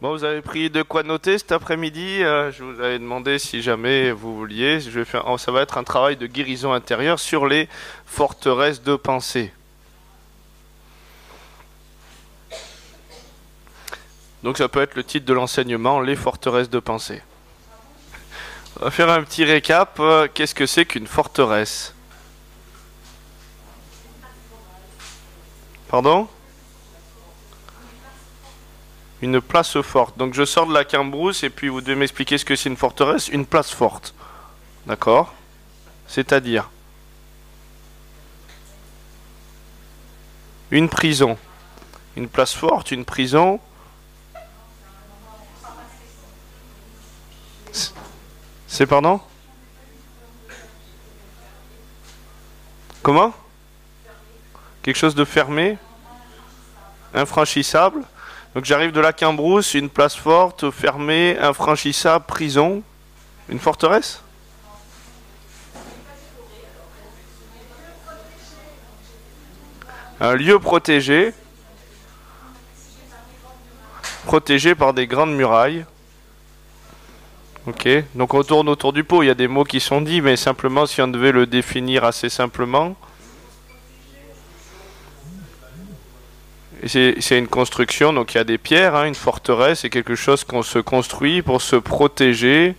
Bon, vous avez pris de quoi noter cet après-midi. Je vous avais demandé si jamais vous vouliez. Je vais faire, ça va être un travail de guérison intérieure sur les forteresses de pensée. Donc ça peut être le titre de l'enseignement, les forteresses de pensée. On va faire un petit récap. Qu'est-ce que c'est qu'une forteresse? Pardon? Une place forte. Donc je sors de la cambrousse et puis vous devez m'expliquer ce que c'est une forteresse. Une place forte. D'accord? C'est-à-dire une prison. Une place forte, une prison. C'est pardon? Comment? Quelque chose de fermé? Infranchissable? Donc j'arrive de la Cambrousse, une place forte, fermée, infranchissable, prison. Une forteresse? Un lieu protégé, protégé par des grandes murailles. Ok, donc on tourne autour du pot, il y a des mots qui sont dits, mais simplement si on devait le définir assez simplement, c'est une construction, donc il y a des pierres, hein, une forteresse, c'est quelque chose qu'on se construit pour se protéger.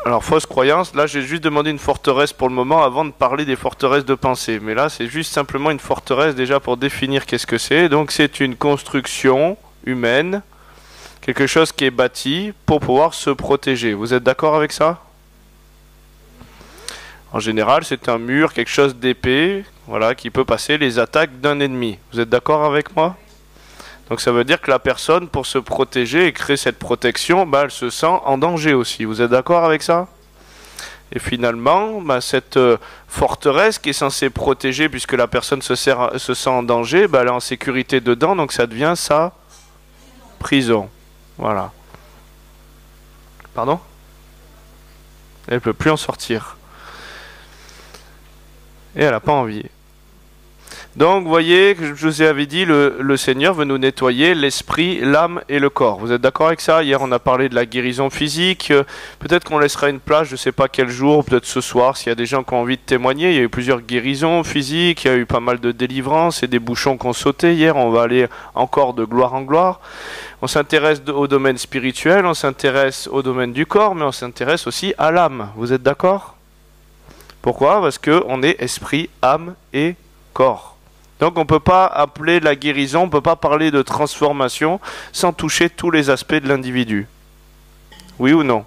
Alors, fausse croyance, là j'ai juste demandé une forteresse pour le moment avant de parler des forteresses de pensée. Mais là c'est juste simplement une forteresse déjà pour définir qu'est-ce que c'est. Donc c'est une construction humaine, quelque chose qui est bâti pour pouvoir se protéger. Vous êtes d'accord avec ça? En général c'est un mur, quelque chose d'épais, voilà, qui peut passer les attaques d'un ennemi. Vous êtes d'accord avec moi? Donc ça veut dire que la personne, pour se protéger et créer cette protection, bah, elle se sent en danger aussi. Vous êtes d'accord avec ça? Et finalement, bah, cette forteresse qui est censée protéger, puisque la personne se sent en danger, bah, elle est en sécurité dedans, donc ça devient sa prison. Voilà. Pardon? Elle ne peut plus en sortir. Et elle n'a pas envie. Donc, vous voyez, que je vous avais dit, le Seigneur veut nous nettoyer l'esprit, l'âme et le corps. Vous êtes d'accord avec ça? Hier, on a parlé de la guérison physique. Peut-être qu'on laissera une place, je ne sais pas quel jour, peut-être ce soir, s'il y a des gens qui ont envie de témoigner. Il y a eu plusieurs guérisons physiques, il y a eu pas mal de délivrances et des bouchons qui ont sauté. Hier, on va aller encore de gloire en gloire. On s'intéresse au domaine spirituel, on s'intéresse au domaine du corps, mais on s'intéresse aussi à l'âme. Vous êtes d'accord? Pourquoi? Parce qu'on est esprit, âme et corps. Donc on ne peut pas appeler la guérison, on ne peut pas parler de transformation sans toucher tous les aspects de l'individu. Oui ou non?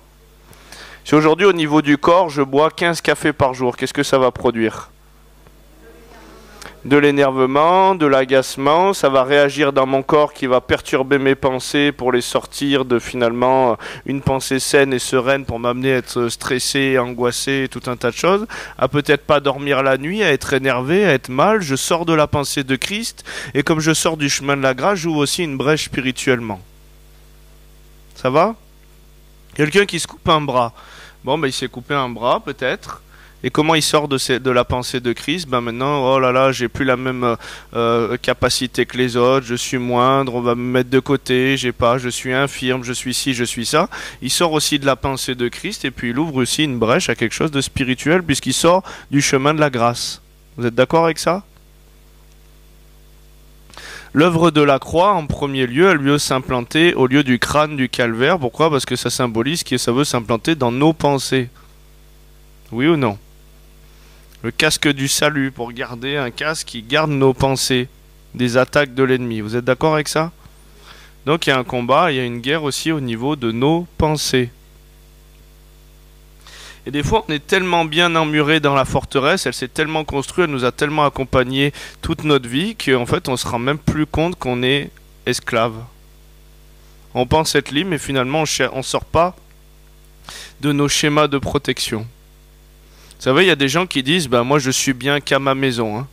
Si aujourd'hui au niveau du corps, je bois 15 cafés par jour, qu'est-ce que ça va produire? De l'énervement, de l'agacement, ça va réagir dans mon corps qui va perturber mes pensées pour les sortir de finalement une pensée saine et sereine pour m'amener à être stressé, angoissé, tout un tas de choses, à peut-être pas dormir la nuit, à être énervé, à être mal. Je sors de la pensée de Christ et comme je sors du chemin de la grâce, j'ouvre aussi une brèche spirituellement. Ça va? Quelqu'un qui se coupe un bras. Bon, ben il s'est coupé un bras peut-être. Et comment il sort de la pensée de Christ? Ben maintenant, oh là là, j'ai plus la même capacité que les autres, je suis moindre, on va me mettre de côté, j'ai pas, je suis infirme, je suis ci, je suis ça. Il sort aussi de la pensée de Christ et puis il ouvre aussi une brèche à quelque chose de spirituel puisqu'il sort du chemin de la grâce. Vous êtes d'accord avec ça? L'œuvre de la croix, en premier lieu, elle veut s'implanter au lieu du crâne du calvaire. Pourquoi? Parce que ça symbolise que ça veut s'implanter dans nos pensées. Oui ou non? Le casque du salut, pour garder un casque qui garde nos pensées des attaques de l'ennemi. Vous êtes d'accord avec ça? Donc il y a un combat, il y a une guerre aussi au niveau de nos pensées. Et des fois on est tellement bien emmuré dans la forteresse, elle s'est tellement construite, elle nous a tellement accompagnés toute notre vie qu'en fait on se rend même plus compte qu'on est esclave. On pense être libre mais finalement on sort pas de nos schémas de protection. Vous savez, il y a des gens qui disent, ben moi je suis bien qu'à ma maison. Hein.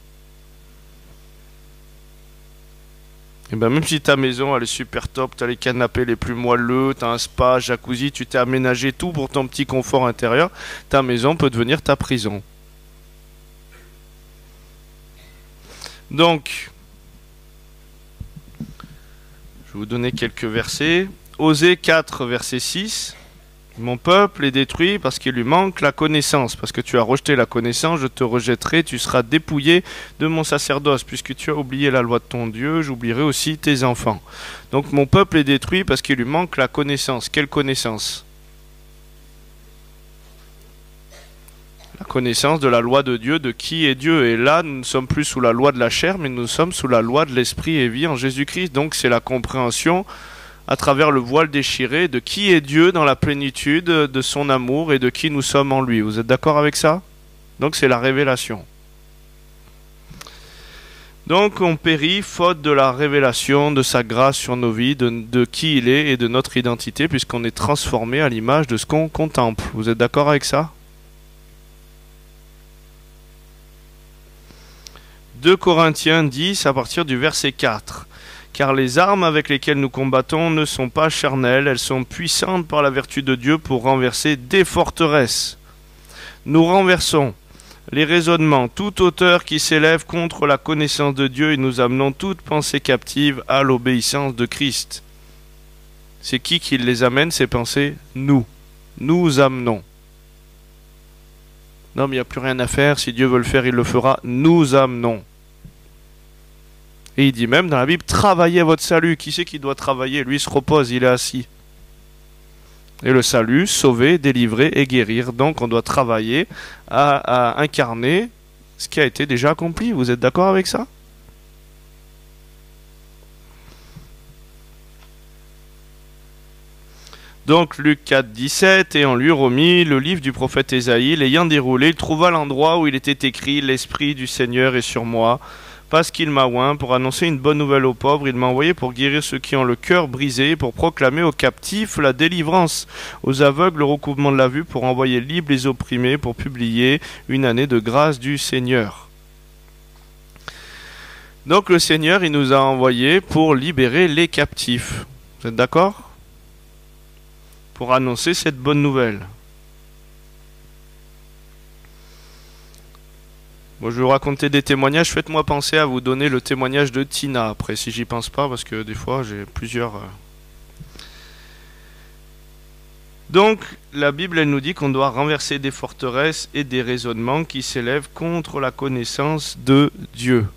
Et ben même si ta maison elle est super top, t'as les canapés les plus moelleux, t'as un spa, jacuzzi, tu t'es aménagé tout pour ton petit confort intérieur, ta maison peut devenir ta prison. Donc, vais vous donner quelques versets. Osée 4, verset 6. Mon peuple est détruit parce qu'il lui manque la connaissance. Parce que tu as rejeté la connaissance, je te rejetterai, tu seras dépouillé de mon sacerdoce. Puisque tu as oublié la loi de ton Dieu, j'oublierai aussi tes enfants. Donc mon peuple est détruit parce qu'il lui manque la connaissance. Quelle connaissance? La connaissance de la loi de Dieu, de qui est Dieu. Et là, nous ne sommes plus sous la loi de la chair, mais nous sommes sous la loi de l'esprit et vie en Jésus-Christ. Donc c'est la compréhension à travers le voile déchiré de qui est Dieu dans la plénitude de son amour et de qui nous sommes en lui. Vous êtes d'accord avec ça? Donc c'est la révélation. Donc on périt faute de la révélation de sa grâce sur nos vies, de qui il est et de notre identité, puisqu'on est transformé à l'image de ce qu'on contemple. Vous êtes d'accord avec ça? 2 Corinthiens 10 à partir du verset 4. Car les armes avec lesquelles nous combattons ne sont pas charnelles, elles sont puissantes par la vertu de Dieu pour renverser des forteresses. Nous renversons les raisonnements, toute hauteur qui s'élève contre la connaissance de Dieu et nous amenons toute pensée captive à l'obéissance de Christ. C'est qui les amène, ces pensées? Nous. Nous amenons. Non, mais il n'y a plus rien à faire. Si Dieu veut le faire, il le fera. Nous amenons. Et il dit même dans la Bible, travaillez votre salut. Qui c'est qui doit travailler? Lui, il se repose, il est assis. Et le salut, sauver, délivrer et guérir. Donc on doit travailler à incarner ce qui a été déjà accompli. Vous êtes d'accord avec ça? Donc Luc 4, 17, et on lui remit le livre du prophète Ésaïe, l'ayant déroulé, il trouva l'endroit où il était écrit « L'Esprit du Seigneur est sur moi ». Parce qu'il m'a oint pour annoncer une bonne nouvelle aux pauvres, il m'a envoyé pour guérir ceux qui ont le cœur brisé, pour proclamer aux captifs la délivrance, aux aveugles le recouvrement de la vue, pour envoyer libres les opprimés, pour publier une année de grâce du Seigneur. Donc le Seigneur, il nous a envoyés pour libérer les captifs. Vous êtes d'accord? Pour annoncer cette bonne nouvelle. Bon, je vais vous raconter des témoignages. Faites-moi penser à vous donner le témoignage de Tina après, si j'y pense pas, parce que des fois j'ai plusieurs. Donc, la Bible, elle nous dit qu'on doit renverser des forteresses et des raisonnements qui s'élèvent contre la connaissance de Dieu.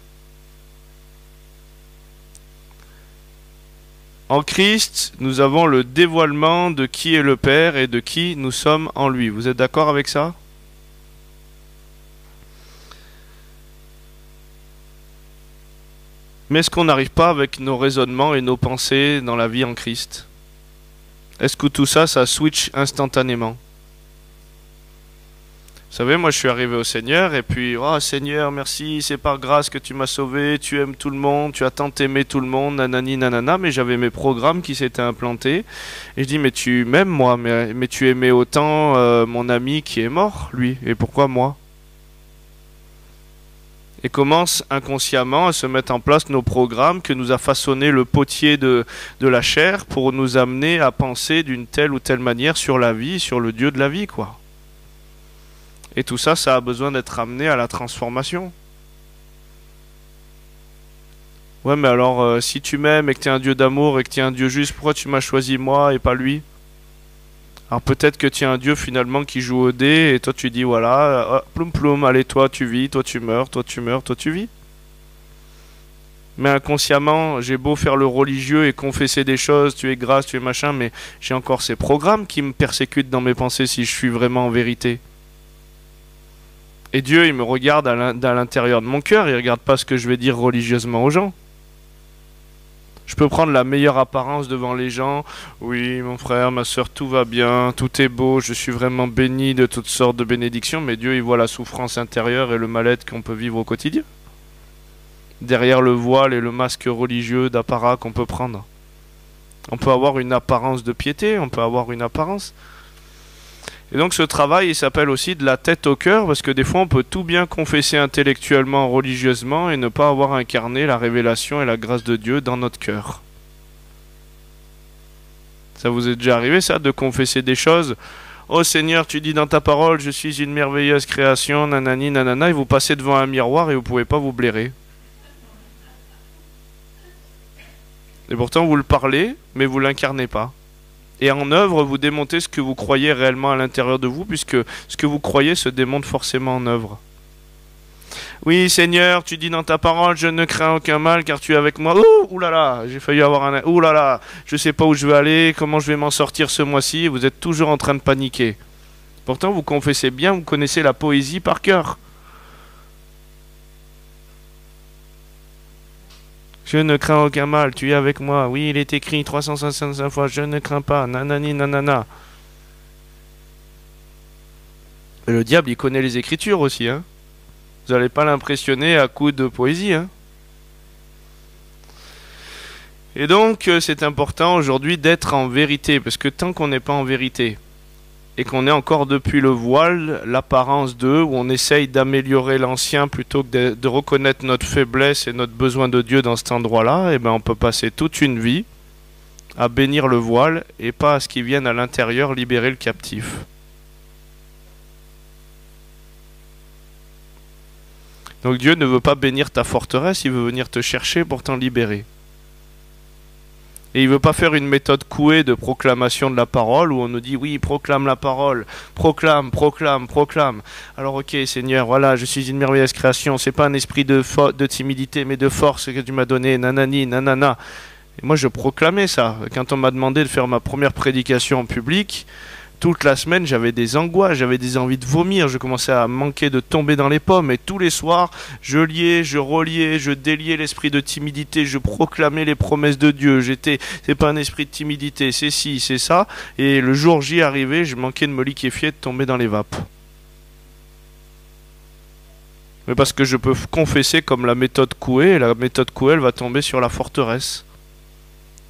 En Christ, nous avons le dévoilement de qui est le Père et de qui nous sommes en lui. Vous êtes d'accord avec ça? Mais est-ce qu'on n'arrive pas avec nos raisonnements et nos pensées dans la vie en Christ? Est-ce que tout ça, ça switch instantanément? Vous savez, moi je suis arrivé au Seigneur et puis, oh Seigneur, merci, c'est par grâce que tu m'as sauvé, tu aimes tout le monde, tu as tant aimé tout le monde, nanani nanana, mais j'avais mes programmes qui s'étaient implantés. Et je dis, mais tu m'aimes moi, mais tu aimais autant mon ami qui est mort, lui, et pourquoi moi? Et commence inconsciemment à se mettre en place nos programmes que nous a façonné le potier de la chair pour nous amener à penser d'une telle ou telle manière sur la vie, sur le Dieu de la vie, quoi. Et tout ça, ça a besoin d'être amené à la transformation. Ouais, mais alors, si tu m'aimes et que tu es un Dieu d'amour et que tu es un Dieu juste, pourquoi tu m'as choisi moi et pas lui? Alors peut-être que tu es un Dieu finalement qui joue au dé et toi tu dis voilà, ploum ploum, allez toi tu vis, toi tu meurs, toi tu meurs, toi tu vis. Mais inconsciemment, j'ai beau faire le religieux et confesser des choses, tu es grâce, tu es machin, mais j'ai encore ces programmes qui me persécutent dans mes pensées si je suis vraiment en vérité. Et Dieu, il me regarde à l'intérieur de mon cœur, il ne regarde pas ce que je vais dire religieusement aux gens. Je peux prendre la meilleure apparence devant les gens. Oui, mon frère, ma soeur, tout va bien, tout est beau, je suis vraiment béni de toutes sortes de bénédictions, mais Dieu, il voit la souffrance intérieure et le mal-être qu'on peut vivre au quotidien. Derrière le voile et le masque religieux d'apparat qu'on peut prendre. On peut avoir une apparence de piété, on peut avoir une apparence. Et donc ce travail, il s'appelle aussi de la tête au cœur, parce que des fois on peut tout bien confesser intellectuellement, religieusement, et ne pas avoir incarné la révélation et la grâce de Dieu dans notre cœur. Ça vous est déjà arrivé ça, de confesser des choses? Oh Seigneur, tu dis dans ta parole, je suis une merveilleuse création, nanani, nanana, et vous passez devant un miroir et vous pouvez pas vous blairer. Et pourtant vous le parlez, mais vous l'incarnez pas. Et en œuvre, vous démontez ce que vous croyez réellement à l'intérieur de vous, puisque ce que vous croyez se démonte forcément en œuvre. Oui, Seigneur, tu dis dans ta parole, je ne crains aucun mal car tu es avec moi. Ouh là là, j'ai failli avoir un... Ouh là là, je sais pas où je vais aller, comment je vais m'en sortir ce mois-ci. Vous êtes toujours en train de paniquer. Pourtant, vous confessez bien, vous connaissez la poésie par cœur. Je ne crains aucun mal, tu es avec moi. Oui, il est écrit 365 fois, je ne crains pas, nanani nanana. Et le diable, il connaît les écritures aussi, hein. Vous n'allez pas l'impressionner à coups de poésie, hein. Et donc, c'est important aujourd'hui d'être en vérité, parce que tant qu'on n'est pas en vérité, et qu'on est encore depuis le voile, l'apparence d'eux, où on essaye d'améliorer l'ancien plutôt que de reconnaître notre faiblesse et notre besoin de Dieu dans cet endroit-là, et ben on peut passer toute une vie à bénir le voile et pas à ce qui vienne à l'intérieur libérer le captif. Donc Dieu ne veut pas bénir ta forteresse, il veut venir te chercher pour t'en libérer. Et il ne veut pas faire une méthode couée de proclamation de la parole où on nous dit oui, proclame la parole, proclame, proclame, proclame. Alors ok Seigneur, voilà, je suis une merveilleuse création, c'est pas un esprit de timidité mais de force que tu m'as donné, nanani, nanana. Et moi je proclamais ça. Quand on m'a demandé de faire ma première prédication en public, toute la semaine, j'avais des angoisses, j'avais des envies de vomir, je commençais à manquer de tomber dans les pommes. Et tous les soirs, je liais, je reliais, je déliais l'esprit de timidité, je proclamais les promesses de Dieu. C'est pas un esprit de timidité, c'est ci, c'est ça. Et le jour J arrivé, je manquais de me liquéfier, de tomber dans les vapes. Mais parce que je peux confesser comme la méthode Coué, et la méthode Coué, elle va tomber sur la forteresse.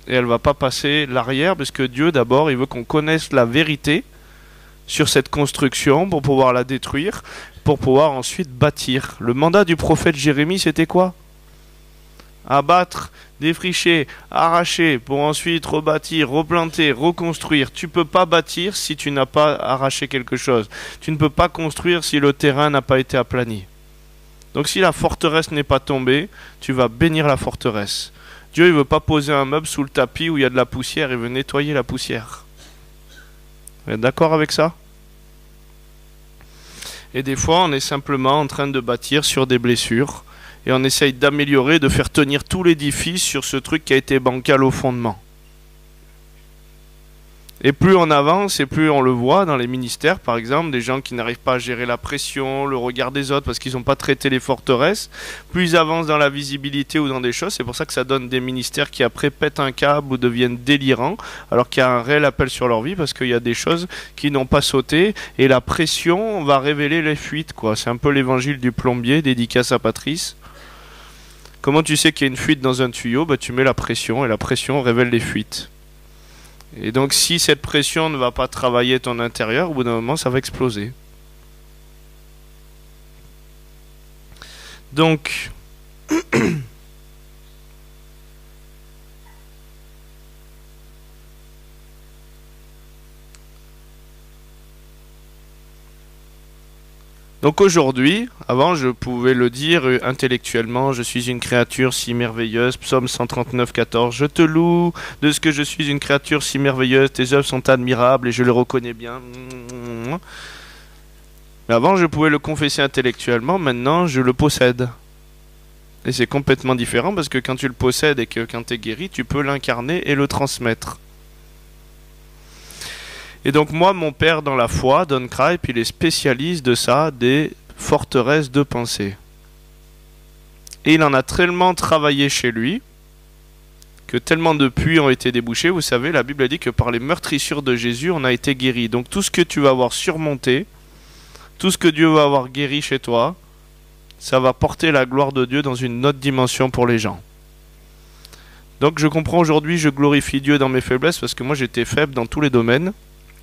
Et elle va pas passer l'arrière, parce que Dieu, d'abord, il veut qu'on connaisse la vérité sur cette construction pour pouvoir la détruire, pour pouvoir ensuite bâtir. Le mandat du prophète Jérémie, c'était quoi? Abattre, défricher, arracher, pour ensuite rebâtir, replanter, reconstruire. Tu peux pas bâtir si tu n'as pas arraché quelque chose. Tu ne peux pas construire si le terrain n'a pas été aplani. Donc si la forteresse n'est pas tombée, tu vas bénir la forteresse. Dieu ne veut pas poser un meuble sous le tapis où il y a de la poussière, il veut nettoyer la poussière. Vous êtes d'accord avec ça? Et des fois, on est simplement en train de bâtir sur des blessures et on essaye d'améliorer, de faire tenir tout l'édifice sur ce truc qui a été bancal au fondement. Et plus on avance et plus on le voit dans les ministères, par exemple, des gens qui n'arrivent pas à gérer la pression, le regard des autres parce qu'ils n'ont pas traité les forteresses, plus ils avancent dans la visibilité ou dans des choses, c'est pour ça que ça donne des ministères qui après pètent un câble ou deviennent délirants, alors qu'il y a un réel appel sur leur vie parce qu'il y a des choses qui n'ont pas sauté et la pression va révéler les fuites, quoi. C'est un peu l'évangile du plombier, dédicace à Patrice. Comment tu sais qu'il y a une fuite dans un tuyau? Bah, tu mets la pression et la pression révèle les fuites. Et donc si cette pression ne va pas travailler ton intérieur, au bout d'un moment ça va exploser. Donc aujourd'hui, avant je pouvais le dire intellectuellement, je suis une créature si merveilleuse, psaume 139, 14, je te loue de ce que je suis une créature si merveilleuse, tes œuvres sont admirables et je le reconnais bien. Mais avant je pouvais le confesser intellectuellement, maintenant je le possède. Et c'est complètement différent parce que quand tu le possèdes et que quand tu es guéri, tu peux l'incarner et le transmettre. Et donc moi, mon père dans la foi, Don Cripe, il est spécialiste de ça, des forteresses de pensée. Et il en a tellement travaillé chez lui, que tellement de puits ont été débouchés. Vous savez, la Bible a dit que par les meurtrissures de Jésus, on a été guéri. Donc tout ce que tu vas avoir surmonté, tout ce que Dieu va avoir guéri chez toi, ça va porter la gloire de Dieu dans une autre dimension pour les gens. Donc je comprends aujourd'hui, je glorifie Dieu dans mes faiblesses, parce que moi j'étais faible dans tous les domaines.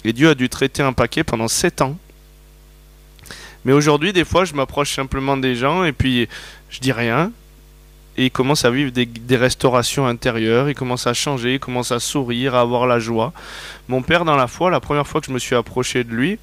Et Dieu a dû traiter un paquet pendant 7 ans. Mais aujourd'hui, des fois, je m'approche simplement des gens et puis je dis rien. Et ils commencent à vivre des restaurations intérieures, ils commencent à changer, ils commencent à sourire, à avoir la joie. Mon père, dans la foi, la première fois que je me suis approché de lui,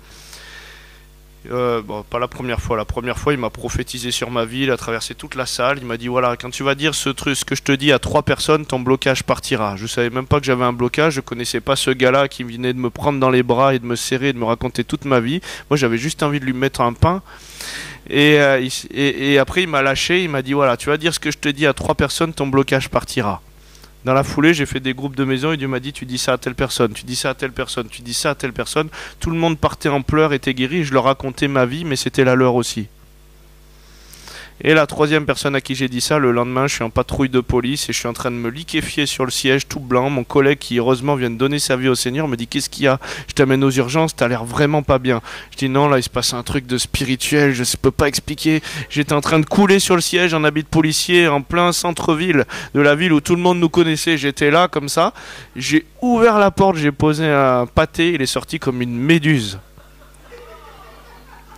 Bon, pas la première fois. La première fois, il m'a prophétisé sur ma vie. Il a traversé toute la salle. Il m'a dit voilà, quand tu vas dire ce truc, ce que je te dis à 3 personnes, ton blocage partira. Je savais même pas que j'avais un blocage. Je connaissais pas ce gars-là qui venait de me prendre dans les bras et de me serrer, et de me raconter toute ma vie. Moi, j'avais juste envie de lui mettre un pain. Et après, il m'a lâché. Il m'a dit voilà, tu vas dire ce que je te dis à 3 personnes, ton blocage partira. Dans la foulée, j'ai fait des groupes de maison et Dieu m'a dit tu dis ça à telle personne, tu dis ça à telle personne, tu dis ça à telle personne. Tout le monde partait en pleurs, était guéri. Je leur racontais ma vie, mais c'était la leur aussi. Et la 3e personne à qui j'ai dit ça, le lendemain, je suis en patrouille de police et je suis en train de me liquéfier sur le siège tout blanc. Mon collègue qui heureusement vient de donner sa vie au Seigneur me dit qu'est-ce qu'il y a? Je t'amène aux urgences, t'as l'air vraiment pas bien. Je dis non, là il se passe un truc de spirituel, je peux pas expliquer. J'étais en train de couler sur le siège en habit de policier en plein centre-ville de la ville où tout le monde nous connaissait. J'étais là comme ça, j'ai ouvert la porte, j'ai posé un pâté, il est sorti comme une méduse.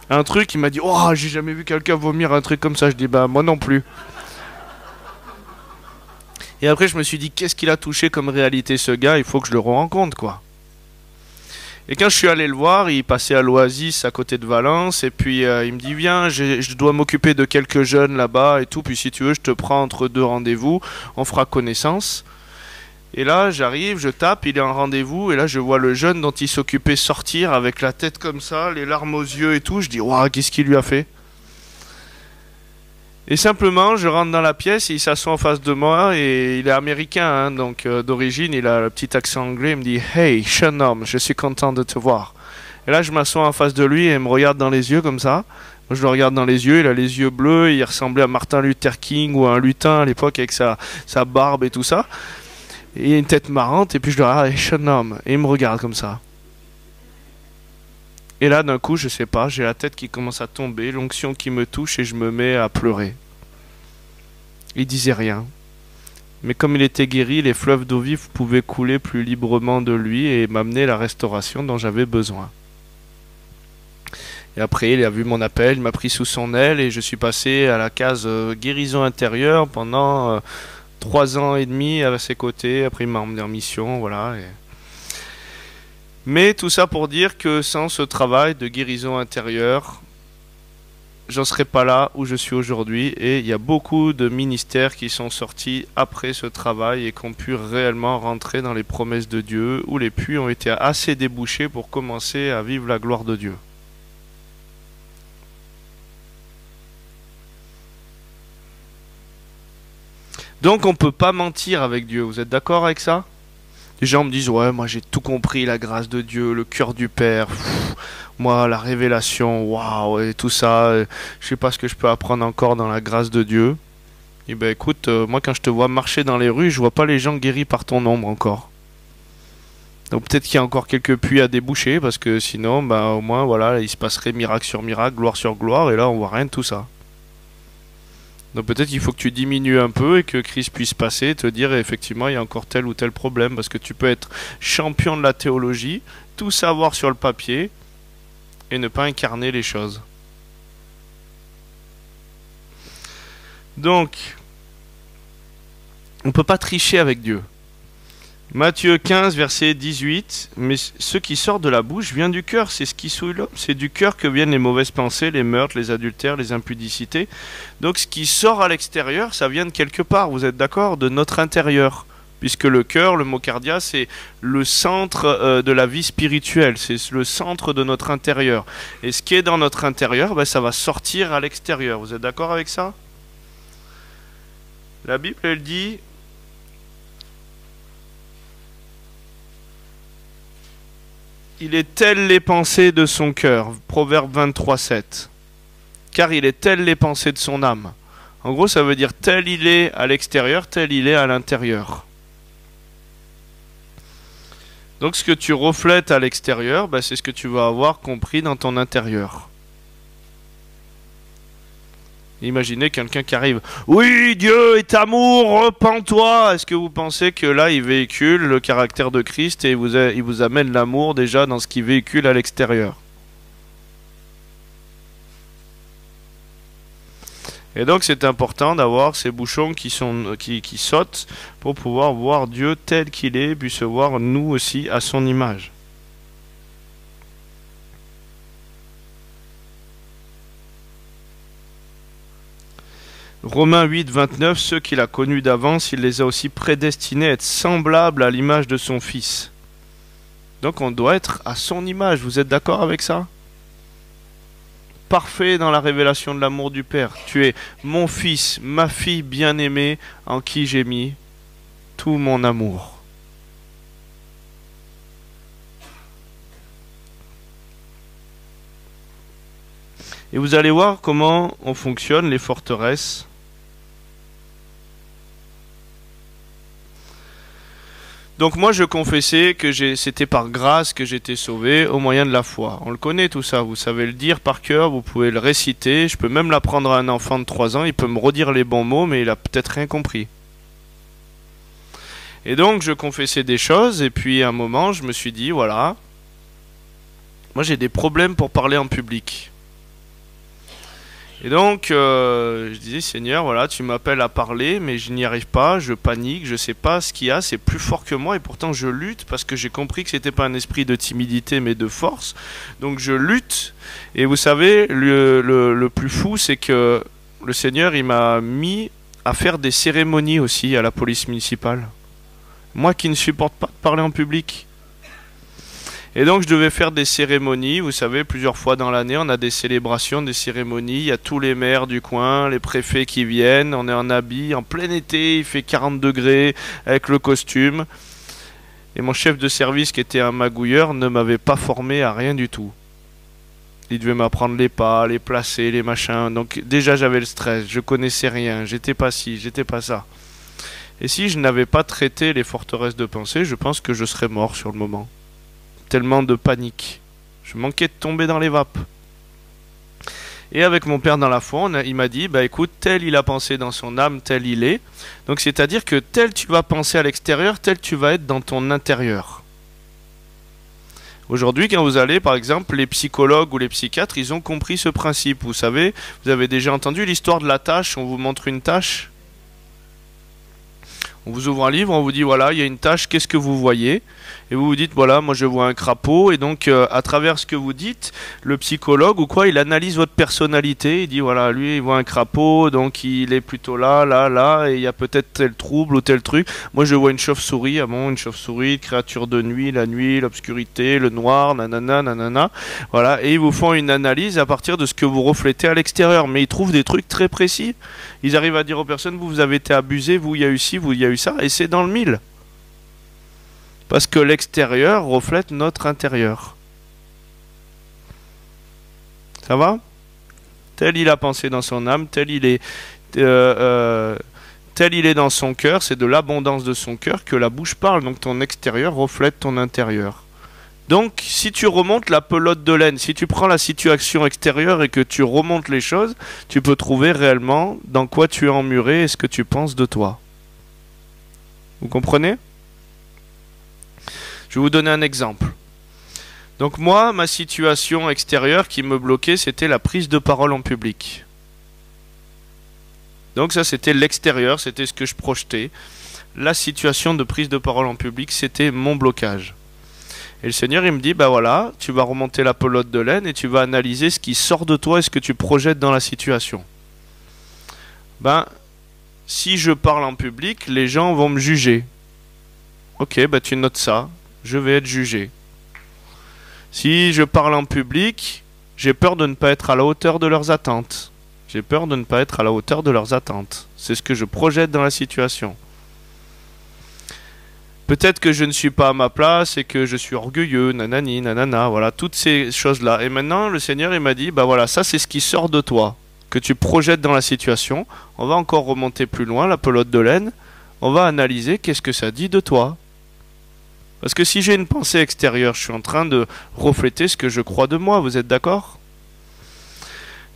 Un truc, il m'a dit oh, j'ai jamais vu quelqu'un vomir un truc comme ça. Je dis bah moi non plus. Et après je me suis dit qu'est-ce qu'il a touché comme réalité ce gars, il faut que je le rencontre quoi. Et quand je suis allé le voir, il passait à l'Oasis à côté de Valence et puis il me dit viens, je dois m'occuper de quelques jeunes là-bas et tout, puis si tu veux je te prends entre 2 rendez-vous, on fera connaissance. Et là, j'arrive, je tape, il est en rendez-vous, et là, je vois le jeune dont il s'occupait sortir avec la tête comme ça, les larmes aux yeux et tout. Je dis, waouh, qu'est-ce qu'il lui a fait? Et simplement, je rentre dans la pièce, et il s'assoit en face de moi, et il est américain, hein, donc d'origine, il a le petit accent anglais. Il me dit, hey, jeune homme, je suis content de te voir. Et là, je m'assois en face de lui, et il me regarde dans les yeux comme ça. Moi, je le regarde dans les yeux, il a les yeux bleus, il ressemblait à Martin Luther King ou à un lutin à l'époque avec sa barbe et tout ça. Et il a une tête marrante, et puis je lui dis, hey, jeune homme, et il me regarde comme ça. Et là, d'un coup, je sais pas, j'ai la tête qui commence à tomber, l'onction qui me touche, et je me mets à pleurer. Il disait rien. Mais comme il était guéri, les fleuves d'eau vive pouvaient couler plus librement de lui et m'amener la restauration dont j'avais besoin. Et après, il a vu mon appel, il m'a pris sous son aile, et je suis passé à la case guérison intérieure pendant 3 ans et demi à ses côtés. Après, il m'a emmené en mission, voilà. Mais tout ça pour dire que sans ce travail de guérison intérieure, j'en serais pas là où je suis aujourd'hui. Et il y a beaucoup de ministères qui sont sortis après ce travail et qui ont pu réellement rentrer dans les promesses de Dieu, où les puits ont été assez débouchés pour commencer à vivre la gloire de Dieu. Donc on peut pas mentir avec Dieu, vous êtes d'accord avec ça? Les gens me disent ouais, moi j'ai tout compris, la grâce de Dieu, le cœur du Père, moi la révélation, waouh, et tout ça, je sais pas ce que je peux apprendre encore dans la grâce de Dieu. Et ben écoute, moi quand je te vois marcher dans les rues, je vois pas les gens guéris par ton ombre encore. Donc peut-être qu'il y a encore quelques puits à déboucher, parce que sinon, bah au moins voilà, il se passerait miracle sur miracle, gloire sur gloire, et là on voit rien de tout ça. Donc peut-être qu'il faut que tu diminues un peu et que Christ puisse passer et te dire effectivement il y a encore tel ou tel problème, parce que tu peux être champion de la théologie, tout savoir sur le papier et ne pas incarner les choses. Donc on ne peut pas tricher avec Dieu. Matthieu 15, verset 18, mais ce qui sort de la bouche vient du cœur, c'est ce qui souille l'homme. C'est du cœur que viennent les mauvaises pensées, les meurtres, les adultères, les impudicités. Donc ce qui sort à l'extérieur, ça vient de quelque part, vous êtes d'accord? De notre intérieur. Puisque le cœur, le mot cardia, c'est le centre de la vie spirituelle, c'est le centre de notre intérieur. Et ce qui est dans notre intérieur, ben, ça va sortir à l'extérieur. Vous êtes d'accord avec ça? La Bible, elle dit... Il est telles les pensées de son cœur, Proverbe 23, 7. Car il est telles les pensées de son âme. En gros, ça veut dire tel il est à l'extérieur, tel il est à l'intérieur. Donc ce que tu reflètes à l'extérieur, bah, c'est ce que tu vas avoir compris dans ton intérieur. Imaginez quelqu'un qui arrive. Oui, Dieu est amour, repens-toi. Est-ce que vous pensez que là, il véhicule le caractère de Christ et il vous amène l'amour déjà dans ce qu'il véhicule à l'extérieur? Et donc, c'est important d'avoir ces bouchons qui sautent pour pouvoir voir Dieu tel qu'il est, puis se voir nous aussi à son image. Romains 8, 29, ceux qu'il a connus d'avance, il les a aussi prédestinés à être semblables à l'image de son Fils. Donc on doit être à son image, vous êtes d'accord avec ça? Parfait dans la révélation de l'amour du Père. Tu es mon Fils, ma fille bien-aimée, en qui j'ai mis tout mon amour. Et vous allez voir comment on fonctionne, les forteresses. Donc moi je confessais que c'était par grâce que j'étais sauvé au moyen de la foi. On le connaît tout ça, vous savez le dire par cœur, vous pouvez le réciter. Je peux même l'apprendre à un enfant de 3 ans, il peut me redire les bons mots mais il a peut-être rien compris. Et donc je confessais des choses et puis à un moment je me suis dit voilà, moi j'ai des problèmes pour parler en public. Et donc, je disais, Seigneur, voilà, tu m'appelles à parler, mais je n'y arrive pas, je panique, je sais pas ce qu'il y a, c'est plus fort que moi, et pourtant je lutte, parce que j'ai compris que c'était pas un esprit de timidité, mais de force. Donc je lutte, et vous savez, le plus fou, c'est que le Seigneur, il m'a mis à faire des cérémonies aussi à la police municipale. Moi qui ne supporte pas de parler en public. Et donc je devais faire des cérémonies, vous savez, plusieurs fois dans l'année, on a des célébrations, des cérémonies, il y a tous les maires du coin, les préfets qui viennent, on est en habit, en plein été, il fait 40 degrés avec le costume. Et mon chef de service qui était un magouilleur ne m'avait pas formé à rien du tout. Il devait m'apprendre les pas, les placer, les machins, donc déjà j'avais le stress, je connaissais rien, j'étais pas ci, j'étais pas ça. Et si je n'avais pas traité les forteresses de pensée, je pense que je serais mort sur le moment. Tellement de panique. Je manquais de tomber dans les vapes. Et avec mon père dans la foi, il m'a dit, bah écoute, tel il a pensé dans son âme, tel il est. Donc c'est-à-dire que tel tu vas penser à l'extérieur, tel tu vas être dans ton intérieur. Aujourd'hui, quand vous allez, par exemple, les psychologues ou les psychiatres, ils ont compris ce principe. Vous savez, vous avez déjà entendu l'histoire de la tâche, on vous montre une tâche. On vous ouvre un livre, on vous dit voilà, il y a une tâche, qu'est-ce que vous voyez? Et vous vous dites voilà, moi je vois un crapaud, et donc à travers ce que vous dites, le psychologue ou quoi, il analyse votre personnalité, il dit voilà, lui il voit un crapaud, donc il est plutôt là, là, là, et il y a peut-être tel trouble ou tel truc. Moi je vois une chauve-souris, ah bon, une chauve-souris, créature de nuit, la nuit, l'obscurité, le noir, nanana, nanana, voilà, et ils vous font une analyse à partir de ce que vous reflétez à l'extérieur, mais ils trouvent des trucs très précis. Ils arrivent à dire aux personnes, vous avez été abusé, vous il y a eu ci, vous il y a eu ça, et c'est dans le mille. Parce que l'extérieur reflète notre intérieur. Ça va? Tel il a pensé dans son âme, tel il est dans son cœur, c'est de l'abondance de son cœur que la bouche parle, donc ton extérieur reflète ton intérieur. Donc, si tu remontes la pelote de laine, si tu prends la situation extérieure et que tu remontes les choses, tu peux trouver réellement dans quoi tu es emmuré et ce que tu penses de toi. Vous comprenez? Je vais vous donner un exemple. Donc moi, ma situation extérieure qui me bloquait, c'était la prise de parole en public. Donc ça, c'était l'extérieur, c'était ce que je projetais. La situation de prise de parole en public, c'était mon blocage. Et le Seigneur, il me dit, bah voilà, tu vas remonter la pelote de laine et tu vas analyser ce qui sort de toi et ce que tu projettes dans la situation. Ben, si je parle en public, les gens vont me juger. Ok, bah tu notes ça, je vais être jugé. Si je parle en public, j'ai peur de ne pas être à la hauteur de leurs attentes. J'ai peur de ne pas être à la hauteur de leurs attentes. C'est ce que je projette dans la situation. Peut-être que je ne suis pas à ma place et que je suis orgueilleux, nanani, nanana, voilà, toutes ces choses-là. Et maintenant, le Seigneur, il m'a dit, bah voilà, ça c'est ce qui sort de toi, que tu projettes dans la situation. On va encore remonter plus loin, la pelote de laine. On va analyser qu'est-ce que ça dit de toi. Parce que si j'ai une pensée extérieure, je suis en train de refléter ce que je crois de moi, vous êtes d'accord?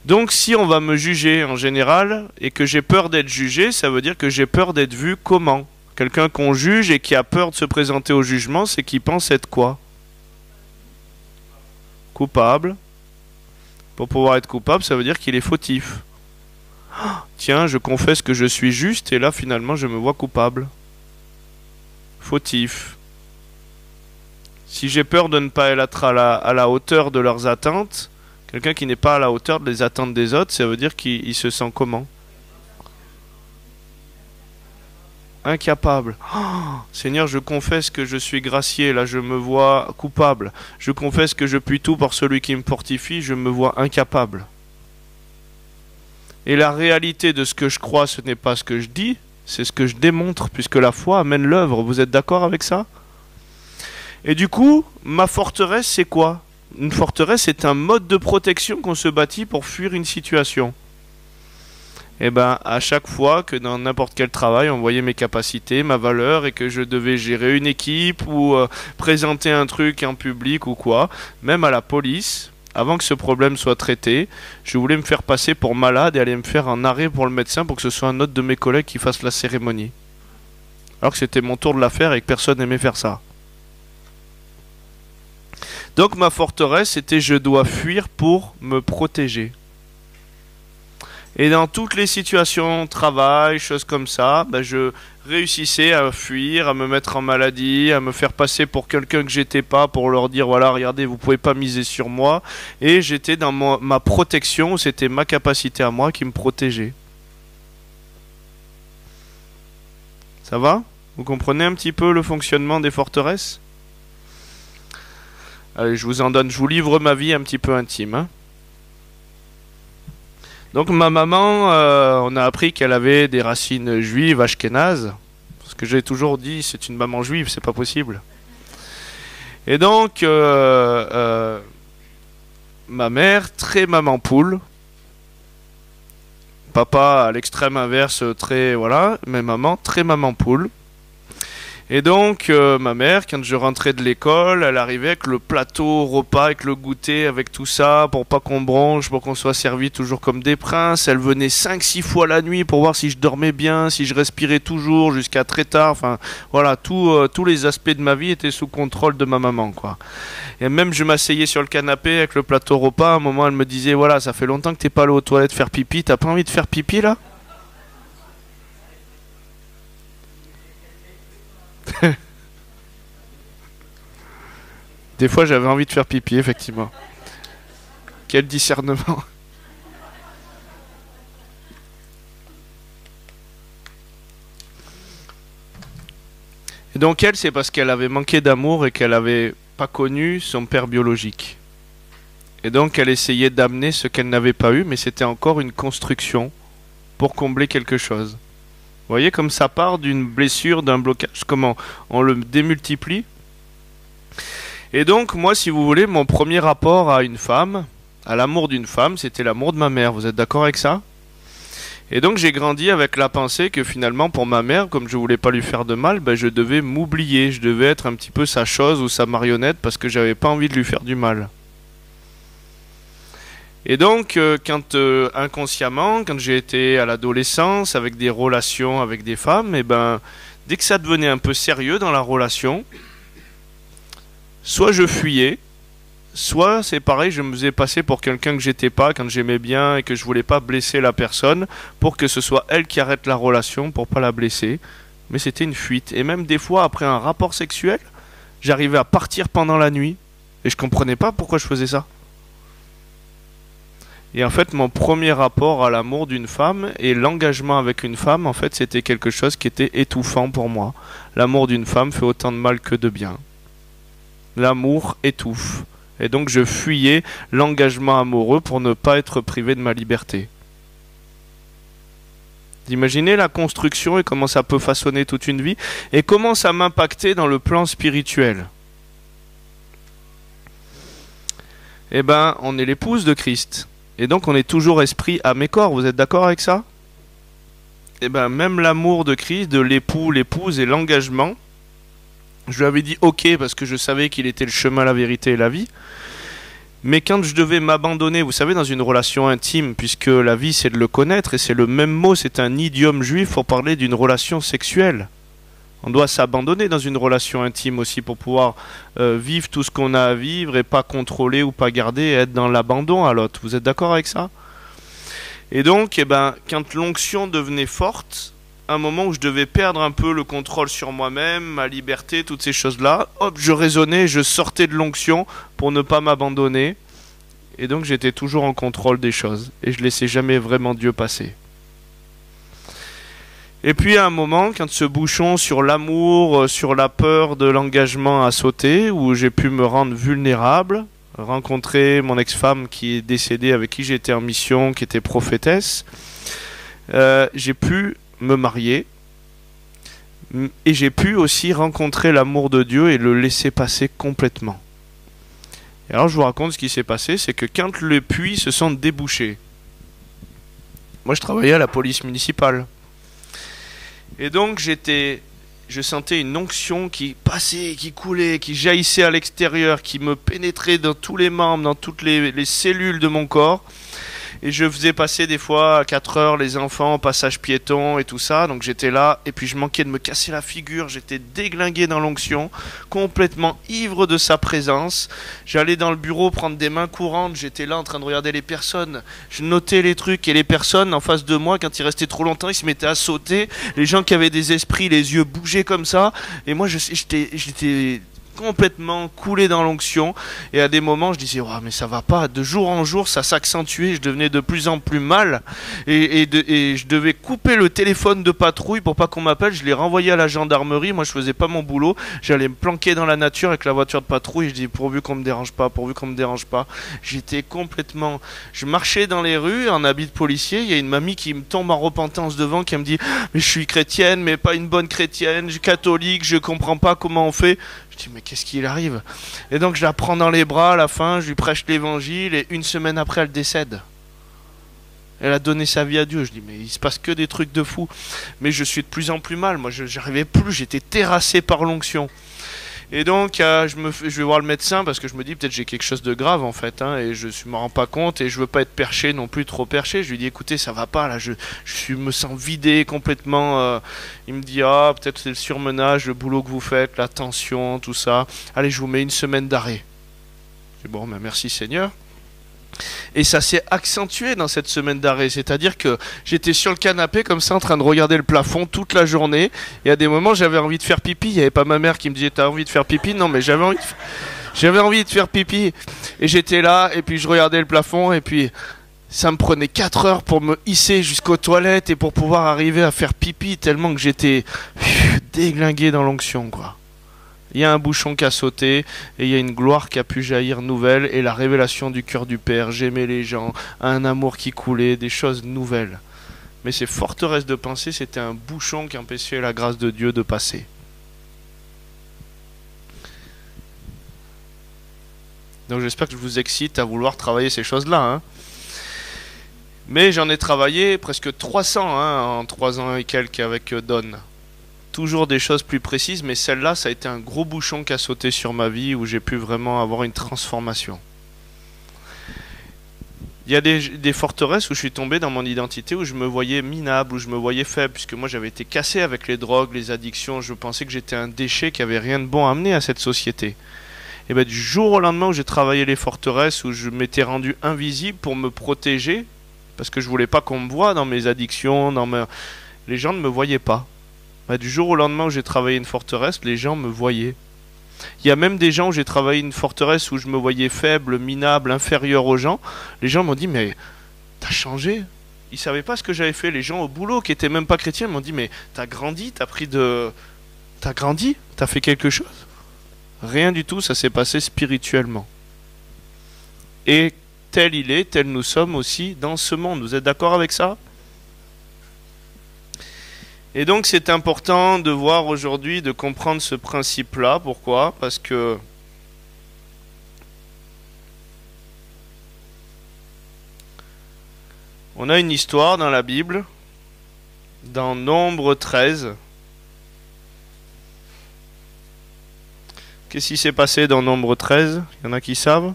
Donc si on va me juger en général, et que j'ai peur d'être jugé, ça veut dire que j'ai peur d'être vu comment? Quelqu'un qu'on juge et qui a peur de se présenter au jugement, c'est qu'il pense être quoi? Coupable. Pour pouvoir être coupable, ça veut dire qu'il est fautif. Tiens, je confesse que je suis juste, et là finalement je me vois coupable. Fautif. Si j'ai peur de ne pas être à la hauteur de leurs attentes, quelqu'un qui n'est pas à la hauteur des attentes des autres, ça veut dire qu'il se sent comment? incapable. Oh, Seigneur, je confesse que je suis gracié, là je me vois coupable. Je confesse que je puis tout par celui qui me fortifie, je me vois incapable. Et la réalité de ce que je crois, ce n'est pas ce que je dis, c'est ce que je démontre, puisque la foi amène l'œuvre. Vous êtes d'accord avec ça? Et du coup, ma forteresse, c'est quoi? Une forteresse, c'est un mode de protection qu'on se bâtit pour fuir une situation. Et ben, à chaque fois que dans n'importe quel travail, on voyait mes capacités, ma valeur, et que je devais gérer une équipe ou présenter un truc en public ou quoi, même à la police, avant que ce problème soit traité, je voulais me faire passer pour malade et aller me faire un arrêt pour le médecin pour que ce soit un autre de mes collègues qui fasse la cérémonie. Alors que c'était mon tour de la faire et que personne n'aimait faire ça. Donc ma forteresse, c'était je dois fuir pour me protéger. Et dans toutes les situations, travail, choses comme ça, ben je réussissais à fuir, à me mettre en maladie, à me faire passer pour quelqu'un que j'étais pas, pour leur dire voilà, regardez, vous pouvez pas miser sur moi. Et j'étais dans ma protection, c'était ma capacité à moi qui me protégeait. Ça va? Vous comprenez un petit peu le fonctionnement des forteresses? Allez, je vous en donne, je vous livre ma vie un petit peu intime, hein. Donc ma maman, on a appris qu'elle avait des racines juives, ashkénazes. Parce que j'ai toujours dit, c'est une maman juive, c'est pas possible. Et donc, ma mère, très maman poule. Papa, à l'extrême inverse, très, voilà. Mais maman, très maman poule. Et donc, ma mère, quand je rentrais de l'école, elle arrivait avec le plateau repas, avec le goûter, avec tout ça, pour pas qu'on bronche, pour qu'on soit servi toujours comme des princes. Elle venait 5-6 fois la nuit pour voir si je dormais bien, si je respirais toujours, jusqu'à très tard. Enfin, voilà, tous les aspects de ma vie étaient sous contrôle de ma maman, quoi. Et même, je m'asseyais sur le canapé avec le plateau repas. À un moment, elle me disait, voilà, ça fait longtemps que t'es pas allé aux toilettes faire pipi. T'as pas envie de faire pipi, là? Des fois, j'avais envie de faire pipi, effectivement. Quel discernement. Et donc elle, c'est parce qu'elle avait manqué d'amour et qu'elle n'avait pas connu son père biologique. Et donc elle essayait d'amener ce qu'elle n'avait pas eu, mais c'était encore une construction pour combler quelque chose. Vous voyez comme ça part d'une blessure, d'un blocage, comment on le démultiplie. Et donc, moi, si vous voulez, mon premier rapport à une femme, à l'amour d'une femme, c'était l'amour de ma mère. Vous êtes d'accord avec ça? Et donc, j'ai grandi avec la pensée que finalement, pour ma mère, comme je voulais pas lui faire de mal, ben, je devais m'oublier. Je devais être un petit peu sa chose ou sa marionnette parce que j'avais pas envie de lui faire du mal. Et donc, inconsciemment, quand j'ai été à l'adolescence, avec des relations avec des femmes, et ben, dès que ça devenait un peu sérieux dans la relation, soit je fuyais, soit c'est pareil, je me faisais passer pour quelqu'un que j'étais pas quand j'aimais bien et que je voulais pas blesser la personne pour que ce soit elle qui arrête la relation pour pas la blesser. Mais c'était une fuite. Et même des fois, après un rapport sexuel, j'arrivais à partir pendant la nuit et je comprenais pas pourquoi je faisais ça. Et en fait, mon premier rapport à l'amour d'une femme et l'engagement avec une femme, en fait, c'était quelque chose qui était étouffant pour moi. L'amour d'une femme fait autant de mal que de bien. L'amour étouffe. Et donc je fuyais l'engagement amoureux pour ne pas être privé de ma liberté. Vous imaginez la construction et comment ça peut façonner toute une vie et comment ça m'impactait dans le plan spirituel. Eh ben, on est l'épouse de Christ. Et donc on est toujours esprit, âme et corps. Vous êtes d'accord avec ça? Eh ben, même l'amour de Christ, de l'époux, l'épouse et l'engagement, je lui avais dit ok parce que je savais qu'il était le chemin, la vérité et la vie. Mais quand je devais m'abandonner, vous savez, dans une relation intime, puisque la vie c'est de le connaître, et c'est le même mot, c'est un idiome juif pour parler d'une relation sexuelle. On doit s'abandonner dans une relation intime aussi pour pouvoir vivre tout ce qu'on a à vivre et pas contrôler ou pas garder et être dans l'abandon à l'autre. Vous êtes d'accord avec ça? Et donc, eh ben, quand l'onction devenait forte, un moment où je devais perdre un peu le contrôle sur moi-même, ma liberté, toutes ces choses-là, hop, je raisonnais, je sortais de l'onction pour ne pas m'abandonner. Et donc j'étais toujours en contrôle des choses. Et je laissais jamais vraiment Dieu passer. Et puis à un moment, quand ce bouchon sur l'amour, sur la peur de l'engagement a sauté, où j'ai pu me rendre vulnérable, rencontrer mon ex-femme qui est décédée, avec qui j'étais en mission, qui était prophétesse, j'ai pu me marier. Et j'ai pu aussi rencontrer l'amour de Dieu et le laisser passer complètement. Et alors je vous raconte ce qui s'est passé, c'est que quand les puits se sont débouchés, moi je travaillais à la police municipale. Et donc je sentais une onction qui passait, qui coulait, qui jaillissait à l'extérieur, qui me pénétrait dans tous les membres, dans toutes les cellules de mon corps. Et je faisais passer des fois à 4 heures les enfants au passage piéton et tout ça. Donc j'étais là et puis je manquais de me casser la figure. J'étais déglingué dans l'onction, complètement ivre de sa présence. J'allais dans le bureau prendre des mains courantes. J'étais là en train de regarder les personnes. Je notais les trucs et les personnes en face de moi, quand ils restaient trop longtemps, ils se mettaient à sauter. Les gens qui avaient des esprits, les yeux bougeaient comme ça. Et moi j'étais complètement coulé dans l'onction, et à des moments je disais oh, mais ça va pas, de jour en jour ça s'accentuait, je devenais de plus en plus mal, et je devais couper le téléphone de patrouille pour pas qu'on m'appelle, je l'ai renvoyé à la gendarmerie, moi je faisais pas mon boulot, j'allais me planquer dans la nature avec la voiture de patrouille, je dis pourvu qu'on me dérange pas, pourvu qu'on me dérange pas. J'étais complètement, je marchais dans les rues en habit de policier, il y a une mamie qui me tombe en repentance devant, qui me dit mais je suis chrétienne mais pas une bonne chrétienne, je suis catholique, je comprends pas comment on fait. Je dis mais qu'est-ce qui arrive? Et donc je la prends dans les bras à la fin, je lui prêche l'évangile et une semaine après elle décède. Elle a donné sa vie à Dieu. Je dis mais il se passe que des trucs de fou. Mais je suis de plus en plus mal. Moi je n'arrivais plus, j'étais terrassé par l'onction. Et donc je vais voir le médecin parce que je me dis peut-être j'ai quelque chose de grave en fait, hein, et je me rends pas compte et je veux pas être perché non plus, trop perché. Je lui dis écoutez ça va pas là, me sens vidé complètement. Il me dit ah peut-être c'est le surmenage, le boulot que vous faites, la tension, tout ça. Allez je vous mets une semaine d'arrêt. Je dis bon ben merci Seigneur. Et ça s'est accentué dans cette semaine d'arrêt, c'est-à-dire que j'étais sur le canapé comme ça en train de regarder le plafond toute la journée, et à des moments j'avais envie de faire pipi, il n'y avait pas ma mère qui me disait t'as envie de faire pipi, non mais j'avais envie de faire pipi, et j'étais là et puis je regardais le plafond et puis ça me prenait 4 heures pour me hisser jusqu'aux toilettes et pour pouvoir arriver à faire pipi tellement que j'étais déglingué dans l'onction quoi. Il y a un bouchon qui a sauté, et il y a une gloire qui a pu jaillir nouvelle, et la révélation du cœur du Père, j'aimais les gens, un amour qui coulait, des choses nouvelles. Mais ces forteresses de pensée, c'était un bouchon qui empêchait la grâce de Dieu de passer. Donc j'espère que je vous excite à vouloir travailler ces choses-là. Hein. Mais j'en ai travaillé presque 300 hein, en 3 ans et quelques avec Don. Toujours des choses plus précises, mais celle-là, ça a été un gros bouchon qui a sauté sur ma vie, où j'ai pu vraiment avoir une transformation. Il y a des forteresses où je suis tombé dans mon identité, où je me voyais minable, où je me voyais faible, puisque moi j'avais été cassé avec les drogues, les addictions, je pensais que j'étais un déchet qui avait rien de bon à amener à cette société. Et bien du jour au lendemain où j'ai travaillé les forteresses, où je m'étais rendu invisible pour me protéger, parce que je voulais pas qu'on me voie dans mes addictions, les gens ne me voyaient pas. Du jour au lendemain où j'ai travaillé une forteresse, les gens me voyaient. Il y a même des gens où j'ai travaillé une forteresse où je me voyais faible, minable, inférieur aux gens. Les gens m'ont dit mais t'as changé. Ils savaient pas ce que j'avais fait. Les gens au boulot qui étaient même pas chrétiens m'ont dit mais t'as grandi, t'as grandi, t'as fait quelque chose. Rien du tout, ça s'est passé spirituellement. Et tel il est, tel nous sommes aussi dans ce monde. Vous êtes d'accord avec ça ? Et donc c'est important de voir aujourd'hui, de comprendre ce principe-là. Pourquoi ? Parce que on a une histoire dans la Bible, dans Nombre 13. Qu'est-ce qui s'est passé dans Nombre 13 ? Il y en a qui savent ?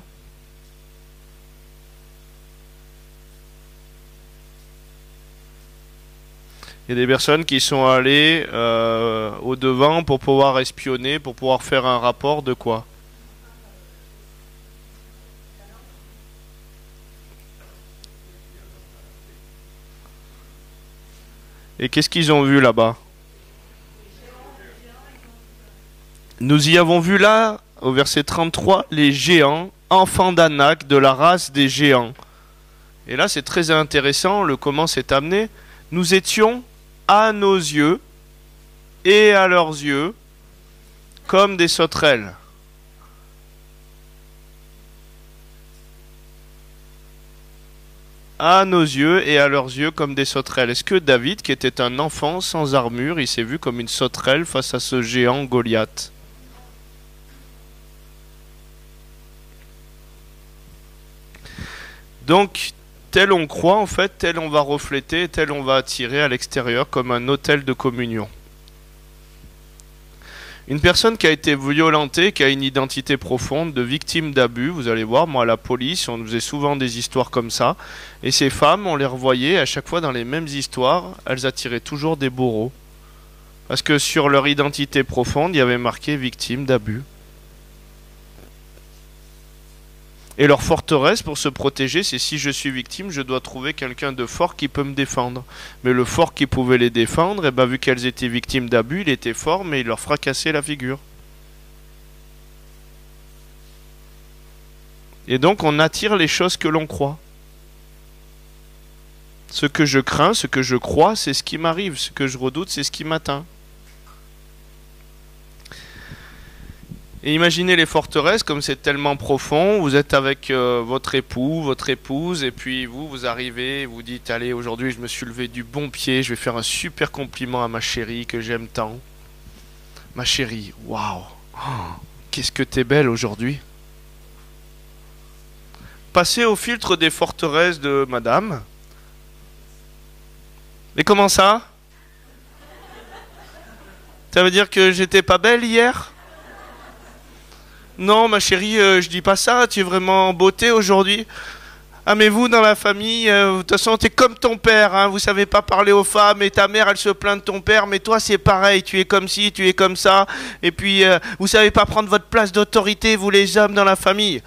Il y a des personnes qui sont allées au devant pour pouvoir espionner, pour pouvoir faire un rapport de quoi ? Et qu'est-ce qu'ils ont vu là-bas ? Nous y avons vu là, au verset 33, les géants, enfants d'Anak, de la race des géants. Et là, c'est très intéressant, le comment c'est amené. Nous étions à nos yeux et à leurs yeux comme des sauterelles. À nos yeux et à leurs yeux comme des sauterelles. Est-ce que David, qui était un enfant sans armure, il s'est vu comme une sauterelle face à ce géant Goliath? Donc, tel on croit, en fait, tel on va refléter, tel on va attirer à l'extérieur comme un autel de communion. Une personne qui a été violentée, qui a une identité profonde de victime d'abus, vous allez voir, moi à la police, on nous faisait souvent des histoires comme ça, et ces femmes, on les revoyait à chaque fois dans les mêmes histoires, elles attiraient toujours des bourreaux. Parce que sur leur identité profonde, il y avait marqué victime d'abus. Et leur forteresse pour se protéger, c'est si je suis victime, je dois trouver quelqu'un de fort qui peut me défendre. Mais le fort qui pouvait les défendre, vu qu'elles étaient victimes d'abus, il était fort, mais il leur fracassait la figure. Et donc on attire les choses que l'on croit. Ce que je crains, ce que je crois, c'est ce qui m'arrive. Ce que je redoute, c'est ce qui m'atteint. Et imaginez les forteresses, comme c'est tellement profond, vous êtes avec votre époux, votre épouse, et puis vous arrivez, vous dites, allez, aujourd'hui je me suis levé du bon pied, je vais faire un super compliment à ma chérie que j'aime tant. Ma chérie, waouh, qu'est-ce que t'es belle aujourd'hui. Passez au filtre des forteresses de madame. Mais comment ça? Ça veut dire que j'étais pas belle hier? Non, ma chérie, je dis pas ça, tu es vraiment en beauté aujourd'hui. Ah, mais vous, dans la famille, de toute façon, t'es comme ton père, hein, vous savez pas parler aux femmes, et ta mère, elle se plaint de ton père, mais toi, c'est pareil, tu es comme ci, tu es comme ça, et puis, vous savez pas prendre votre place d'autorité, vous les hommes, dans la famille.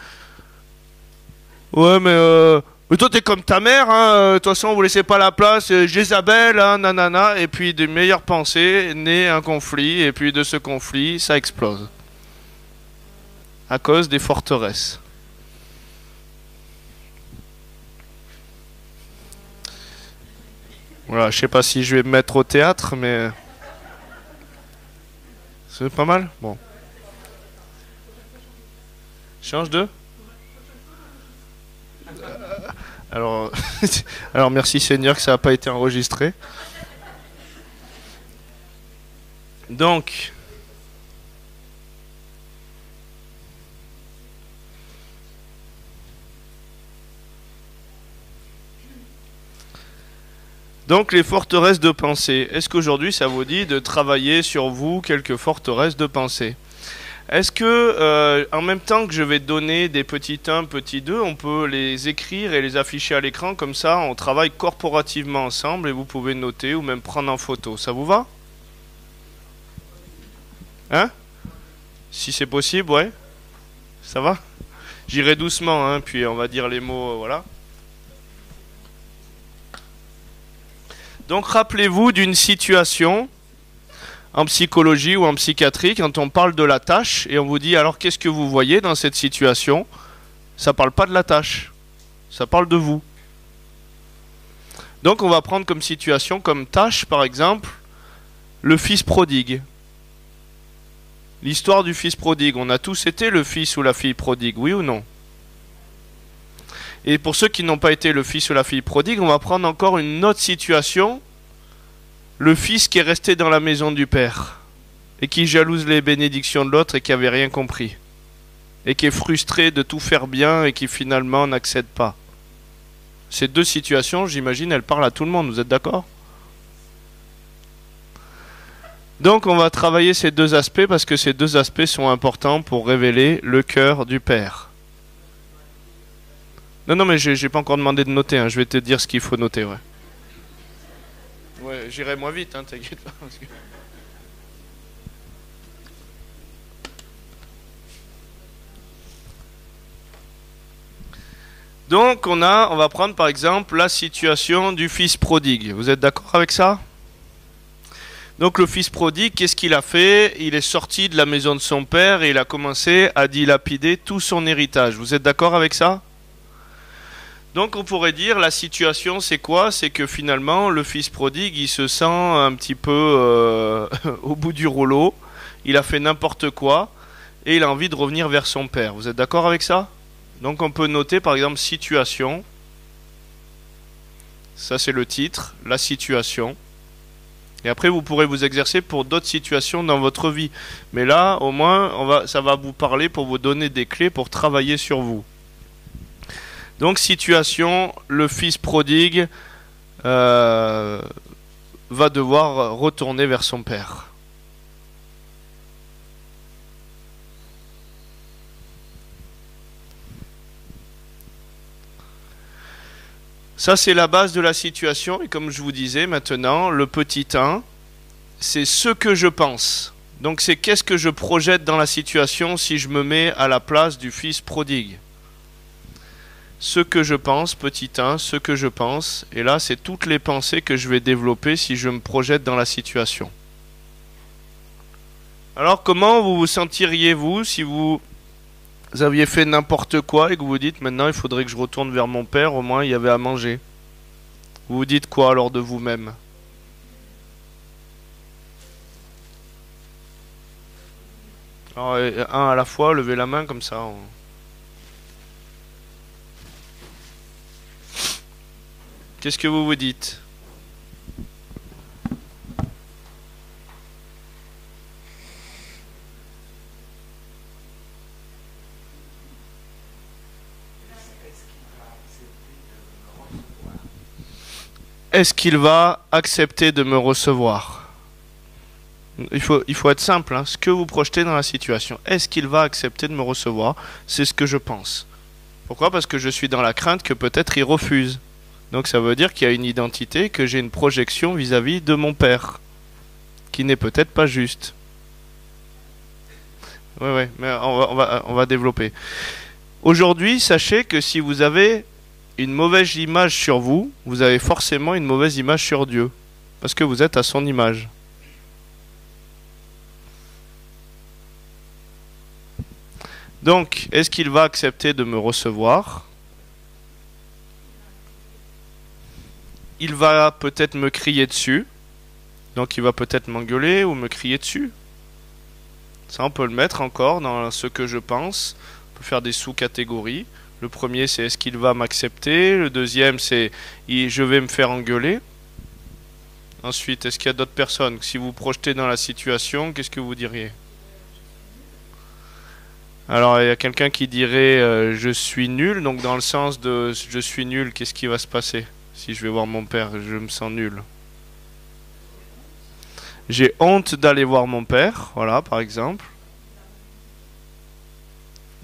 Ouais, mais toi, t'es comme ta mère, hein, de toute façon, vous laissez pas la place, Jézabel, hein, nanana, et puis, des meilleures pensées, naît un conflit, et puis, de ce conflit, ça explose. À cause des forteresses. Voilà, je sais pas si je vais me mettre au théâtre, mais c'est pas mal. Bon. Change de. Alors, alors merci Seigneur que ça n'a pas été enregistré. Donc. Donc les forteresses de pensée. Est-ce qu'aujourd'hui ça vous dit de travailler sur vous quelques forteresses de pensée? Est-ce que en même temps que je vais donner des petits 1, petits 2, on peut les écrire et les afficher à l'écran, comme ça on travaille corporativement ensemble et vous pouvez noter ou même prendre en photo. Ça vous va? Hein? Si c'est possible, ouais. Ça va? J'irai doucement, hein, puis on va dire les mots, voilà. Donc rappelez-vous d'une situation en psychologie ou en psychiatrie quand on parle de la tâche et on vous dit alors qu'est-ce que vous voyez dans cette situation? Ça parle pas de la tâche, ça parle de vous. Donc on va prendre comme situation, comme tâche par exemple, le fils prodigue. L'histoire du fils prodigue, on a tous été le fils ou la fille prodigue, oui ou non? Et pour ceux qui n'ont pas été le fils ou la fille prodigue, on va prendre encore une autre situation. Le fils qui est resté dans la maison du père et qui jalouse les bénédictions de l'autre et qui n'avait rien compris. Et qui est frustré de tout faire bien et qui finalement n'accède pas. Ces deux situations, j'imagine, elles parlent à tout le monde, vous êtes d'accord? Donc on va travailler ces deux aspects parce que ces deux aspects sont importants pour révéler le cœur du père. Non, mais j'ai pas encore demandé de noter, hein. Je vais te dire ce qu'il faut noter, ouais. Ouais, j'irai moins vite, hein, t'inquiète pas. Parce que... Donc, on va prendre par exemple la situation du fils prodigue. Vous êtes d'accord avec ça? Donc, le fils prodigue, qu'est-ce qu'il a fait? Il est sorti de la maison de son père et il a commencé à dilapider tout son héritage. Vous êtes d'accord avec ça? Donc on pourrait dire la situation c'est quoi? C'est que finalement le fils prodigue il se sent un petit peu au bout du rouleau, il a fait n'importe quoi et il a envie de revenir vers son père. Vous êtes d'accord avec ça? Donc on peut noter par exemple situation, ça c'est le titre, la situation. Et après vous pourrez vous exercer pour d'autres situations dans votre vie. Mais là au moins ça va vous parler pour vous donner des clés pour travailler sur vous. Donc situation, le fils prodigue va devoir retourner vers son père. Ça c'est la base de la situation et comme je vous disais maintenant, le petit 1, c'est ce que je pense. Donc c'est qu'est-ce que je projette dans la situation si je me mets à la place du fils prodigue. Ce que je pense, petit 1, ce que je pense. Et là, c'est toutes les pensées que je vais développer si je me projette dans la situation. Alors, comment vous vous sentiriez-vous si vous aviez fait n'importe quoi et que vous vous dites maintenant il faudrait que je retourne vers mon père, au moins il y avait à manger? Vous vous dites quoi alors de vous-même? Alors, un à la fois, levez la main comme ça. Qu'est-ce que vous vous dites? Est-ce qu'il va accepter de me recevoir? Il faut être simple, hein. Ce que vous projetez dans la situation. Est-ce qu'il va accepter de me recevoir? C'est ce que je pense. Pourquoi? Parce que je suis dans la crainte que peut-être il refuse. Donc ça veut dire qu'il y a une identité, que j'ai une projection vis-à-vis de mon père, qui n'est peut-être pas juste. Oui, mais on va développer. Aujourd'hui, sachez que si vous avez une mauvaise image sur vous, vous avez forcément une mauvaise image sur Dieu. Parce que vous êtes à son image. Donc, est-ce qu'il va accepter de me recevoir? Il va peut-être me crier dessus. Donc il va peut-être m'engueuler ou me crier dessus. Ça, on peut le mettre encore dans ce que je pense. On peut faire des sous-catégories. Le premier, c'est est-ce qu'il va m'accepter? Le deuxième, c'est je vais me faire engueuler. Ensuite, est-ce qu'il y a d'autres personnes? Si vous projetez dans la situation, qu'est-ce que vous diriez? Alors, il y a quelqu'un qui dirait je suis nul. Donc, dans le sens de je suis nul, qu'est-ce qui va se passer? Si je vais voir mon père, je me sens nul. J'ai honte d'aller voir mon père. Voilà, par exemple.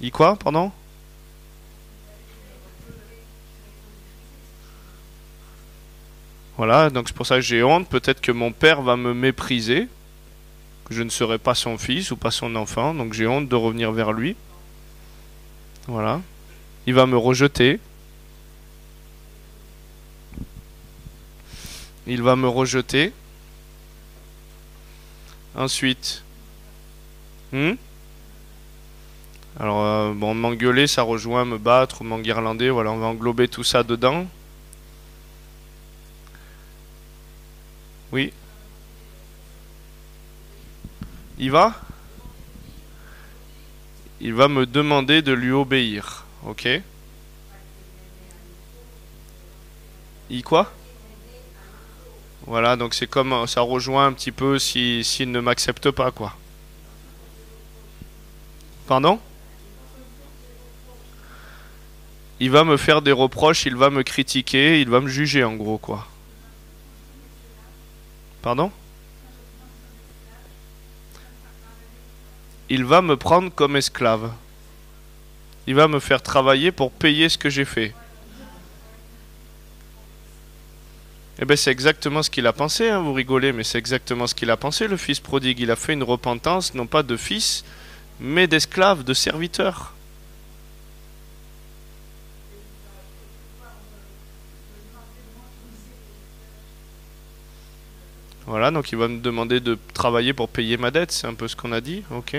Il quoi, pardon? Voilà, donc c'est pour ça que j'ai honte. Peut-être que mon père va me mépriser, que je ne serai pas son fils ou pas son enfant, donc j'ai honte de revenir vers lui. Voilà. Il va me rejeter. Il va me rejeter. Ensuite. Alors, bon, m'engueuler, ça rejoint me battre ou m'enguirlander. Voilà, on va englober tout ça dedans. Oui. Il va? Il va me demander de lui obéir. Ok. Il quoi? Voilà, donc c'est comme ça rejoint un petit peu s'il ne m'accepte pas, quoi. Pardon? Il va me faire des reproches, il va me critiquer, il va me juger en gros, quoi. Pardon? Il va me prendre comme esclave. Il va me faire travailler pour payer ce que j'ai fait. Eh bien, c'est exactement ce qu'il a pensé, hein, vous rigolez, mais c'est exactement ce qu'il a pensé, le fils prodigue. Il a fait une repentance, non pas de fils, mais d'esclave, de serviteur. Voilà, donc il va me demander de travailler pour payer ma dette, c'est un peu ce qu'on a dit, ok.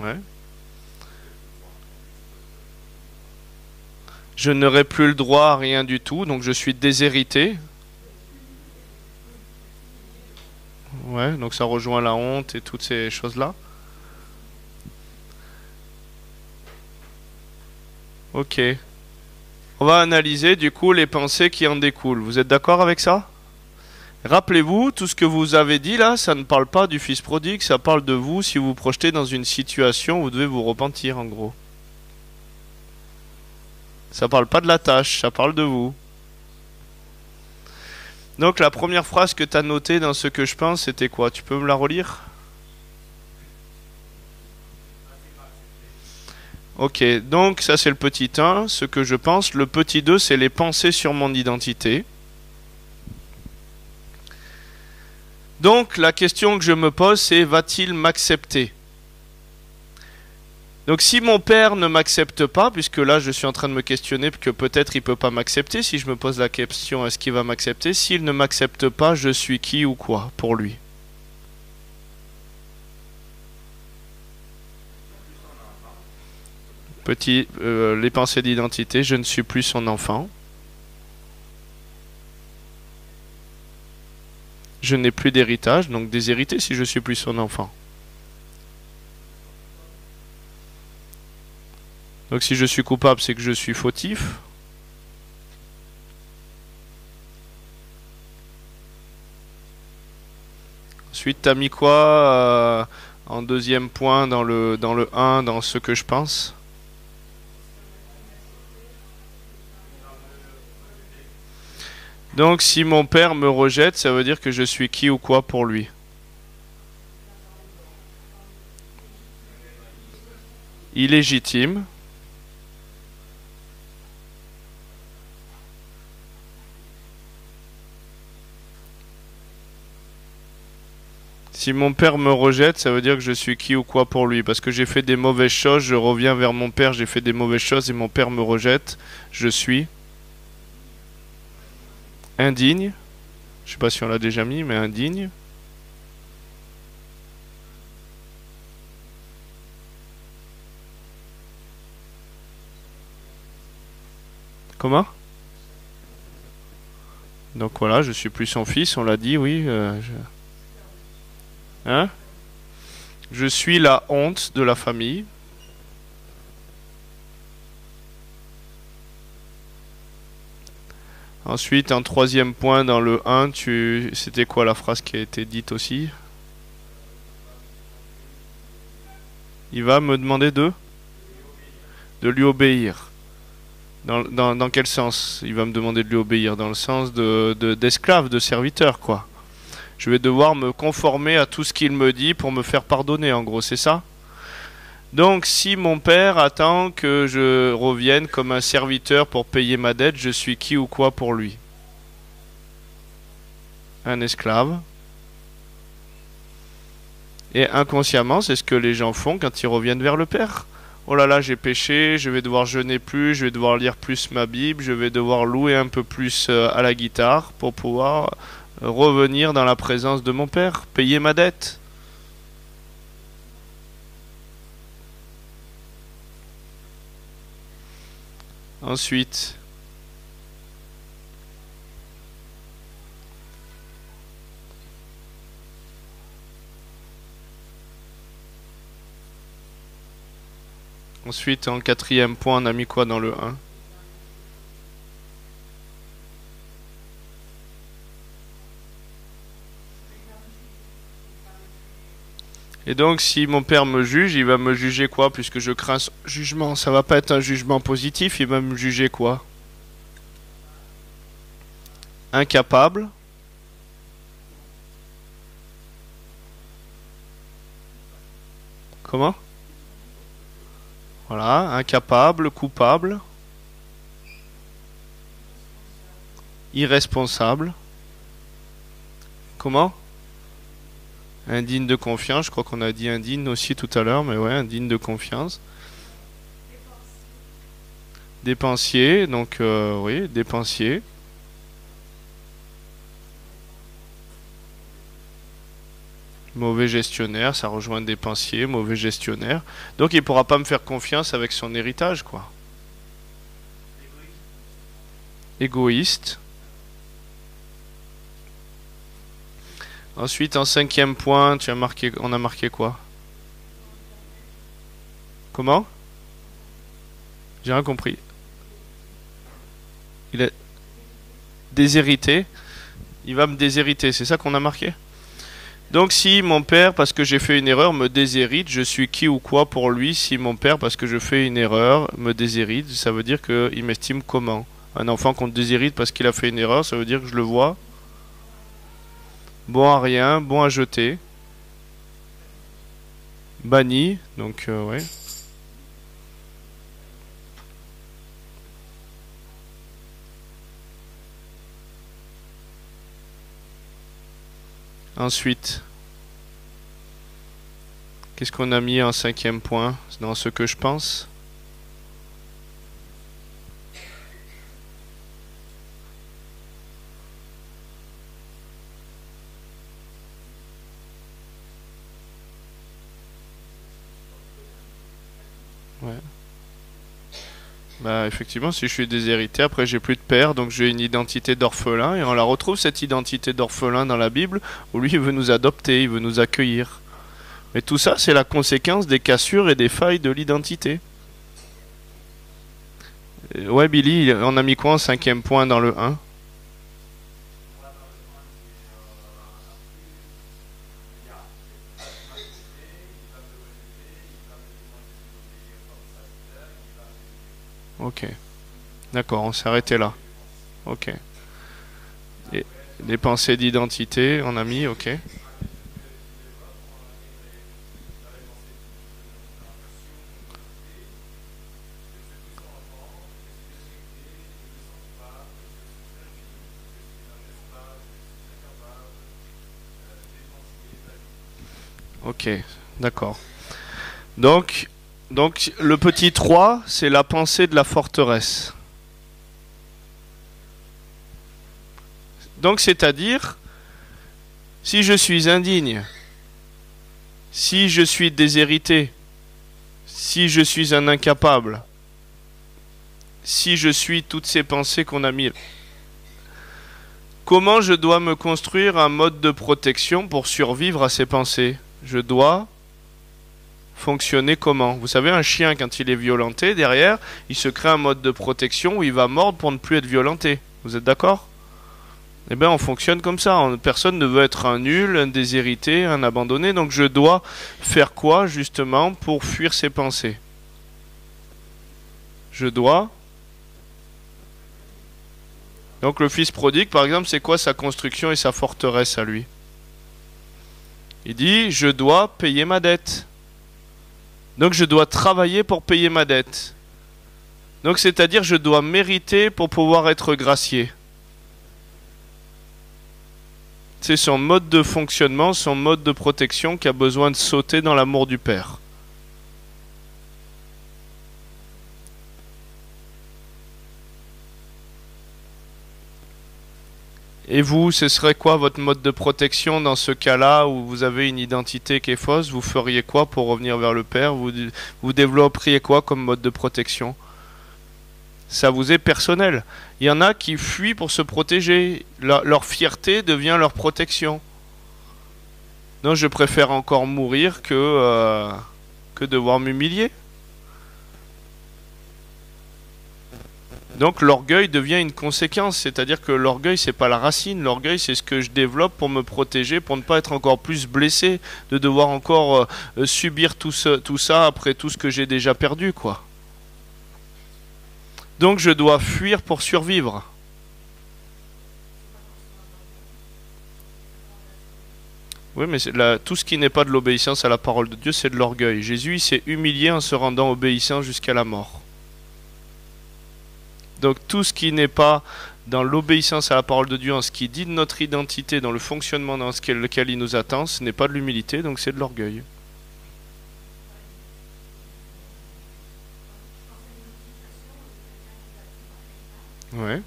Ouais. Je n'aurai plus le droit à rien du tout, donc je suis déshérité. Ouais, donc ça rejoint la honte et toutes ces choses-là. Ok. On va analyser du coup les pensées qui en découlent. Vous êtes d'accord avec ça? Rappelez-vous, tout ce que vous avez dit là, ça ne parle pas du fils prodigue, ça parle de vous si vous vous projetez dans une situation où vous devez vous repentir en gros. Ça parle pas de la tâche, ça parle de vous. Donc la première phrase que tu as notée dans ce que je pense, c'était quoi? Tu peux me la relire? Ok, donc ça c'est le petit 1, ce que je pense. Le petit 2, c'est les pensées sur mon identité. Donc la question que je me pose, c'est va-t-il m'accepter? Donc si mon père ne m'accepte pas, puisque là je suis en train de me questionner que peut-être il peut pas m'accepter, si je me pose la question est-ce qu'il va m'accepter? S'il ne m'accepte pas, je suis qui ou quoi pour lui? Petit, les pensées d'identité, je ne suis plus son enfant. Je n'ai plus d'héritage, donc déshérité si je suis plus son enfant. Donc si je suis coupable, c'est que je suis fautif. Ensuite, t'as mis quoi en deuxième point dans le 1, dans ce que je pense? Donc si mon père me rejette, ça veut dire que je suis qui ou quoi pour lui? Illégitime. Si mon père me rejette, ça veut dire que je suis qui ou quoi pour lui. Parce que j'ai fait des mauvaises choses, je reviens vers mon père, j'ai fait des mauvaises choses et mon père me rejette. Je suis indigne. Je sais pas si on l'a déjà mis, mais indigne. Comment? Donc voilà, je suis plus son fils, on l'a dit, oui. Hein? Je suis la honte de la famille. Ensuite, en troisième point, dans le 1, c'était quoi la phrase qui a été dite aussi? Il va me demander de lui obéir. Dans quel sens il va me demander de lui obéir? Dans le sens d'esclave, de serviteur, quoi. Je vais devoir me conformer à tout ce qu'il me dit pour me faire pardonner, en gros, c'est ça? Donc, si mon père attend que je revienne comme un serviteur pour payer ma dette, je suis qui ou quoi pour lui? Un esclave. Et inconsciemment, c'est ce que les gens font quand ils reviennent vers le père. Oh là là, j'ai péché, je vais devoir jeûner plus, je vais devoir lire plus ma Bible, je vais devoir louer un peu plus à la guitare pour pouvoir revenir dans la présence de mon père, payer ma dette. Ensuite, en quatrième point, on a mis quoi dans le 1? Et donc, si mon père me juge, il va me juger quoi? Puisque je crains son jugement. Ça va pas être un jugement positif, il va me juger quoi? Incapable. Comment? Voilà, incapable, coupable, irresponsable. Comment? Indigne de confiance, je crois qu'on a dit indigne aussi tout à l'heure, mais ouais, indigne de confiance. Dépensier, donc oui, dépensier. Mauvais gestionnaire, ça rejoint dépensier, mauvais gestionnaire. Donc il pourra pas me faire confiance avec son héritage, quoi. égoïste. Ensuite, en cinquième point, on a marqué quoi? Comment? J'ai rien compris. Il est déshérité. Il va me déshériter, c'est ça qu'on a marqué? Donc si mon père, parce que j'ai fait une erreur, me déshérite, je suis qui ou quoi pour lui? Si mon père, parce que je fais une erreur, me déshérite, ça veut dire qu'il m'estime comment? Un enfant qu'on déshérite parce qu'il a fait une erreur, ça veut dire que je le vois bon à rien, bon à jeter, banni, donc ouais. Ensuite, qu'est-ce qu'on a mis en cinquième point dans ce que je pense? Ouais. Bah effectivement, si je suis déshérité, après j'ai plus de père, donc j'ai une identité d'orphelin, et on la retrouve cette identité d'orphelin dans la Bible, où lui il veut nous adopter, il veut nous accueillir. Mais tout ça, c'est la conséquence des cassures et des failles de l'identité. Ouais, Billy, on a mis quoi en cinquième point dans le 1? Ok. D'accord, on s'est arrêté là. Ok. Et les pensées d'identité, on a mis, ok. Ok, d'accord. Donc, donc le petit 3, c'est la pensée de la forteresse. Donc c'est-à-dire, si je suis indigne, si je suis déshérité, si je suis un incapable, si je suis toutes ces pensées qu'on a mis, comment je dois me construire un mode de protection pour survivre à ces pensées? Je dois fonctionner comment? Vous savez, un chien, quand il est violenté, derrière, il se crée un mode de protection où il va mordre pour ne plus être violenté. Vous êtes d'accord? Eh bien, on fonctionne comme ça. Personne ne veut être un nul, un déshérité, un abandonné. Donc, je dois faire quoi, justement, pour fuir ces pensées? Je dois... Donc, le fils prodigue, par exemple, c'est quoi sa construction et sa forteresse à lui? Il dit, je dois payer ma dette. Donc, je dois travailler pour payer ma dette. Donc, c'est-à-dire, je dois mériter pour pouvoir être gracié. C'est son mode de fonctionnement, son mode de protection qui a besoin de sauter dans l'amour du Père. Et vous, ce serait quoi votre mode de protection dans ce cas-là où vous avez une identité qui est fausse? Vous feriez quoi pour revenir vers le Père? Vous développeriez quoi comme mode de protection? Ça vous est personnel. Il y en a qui fuient pour se protéger. Leur fierté devient leur protection. Non, je préfère encore mourir que devoir m'humilier. Donc l'orgueil devient une conséquence, c'est-à-dire que l'orgueil c'est pas la racine, l'orgueil c'est ce que je développe pour me protéger, pour ne pas être encore plus blessé, de devoir encore subir tout ça après tout ce que j'ai déjà perdu, quoi. Donc je dois fuir pour survivre. Oui, mais tout ce qui n'est pas de l'obéissance à la parole de Dieu, c'est de l'orgueil. Jésus s'est humilié en se rendant obéissant jusqu'à la mort. Donc tout ce qui n'est pas dans l'obéissance à la parole de Dieu, en ce qui dit de notre identité, dans le fonctionnement dans lequel il nous attend, ce n'est pas de l'humilité, donc c'est de l'orgueil. Ouais.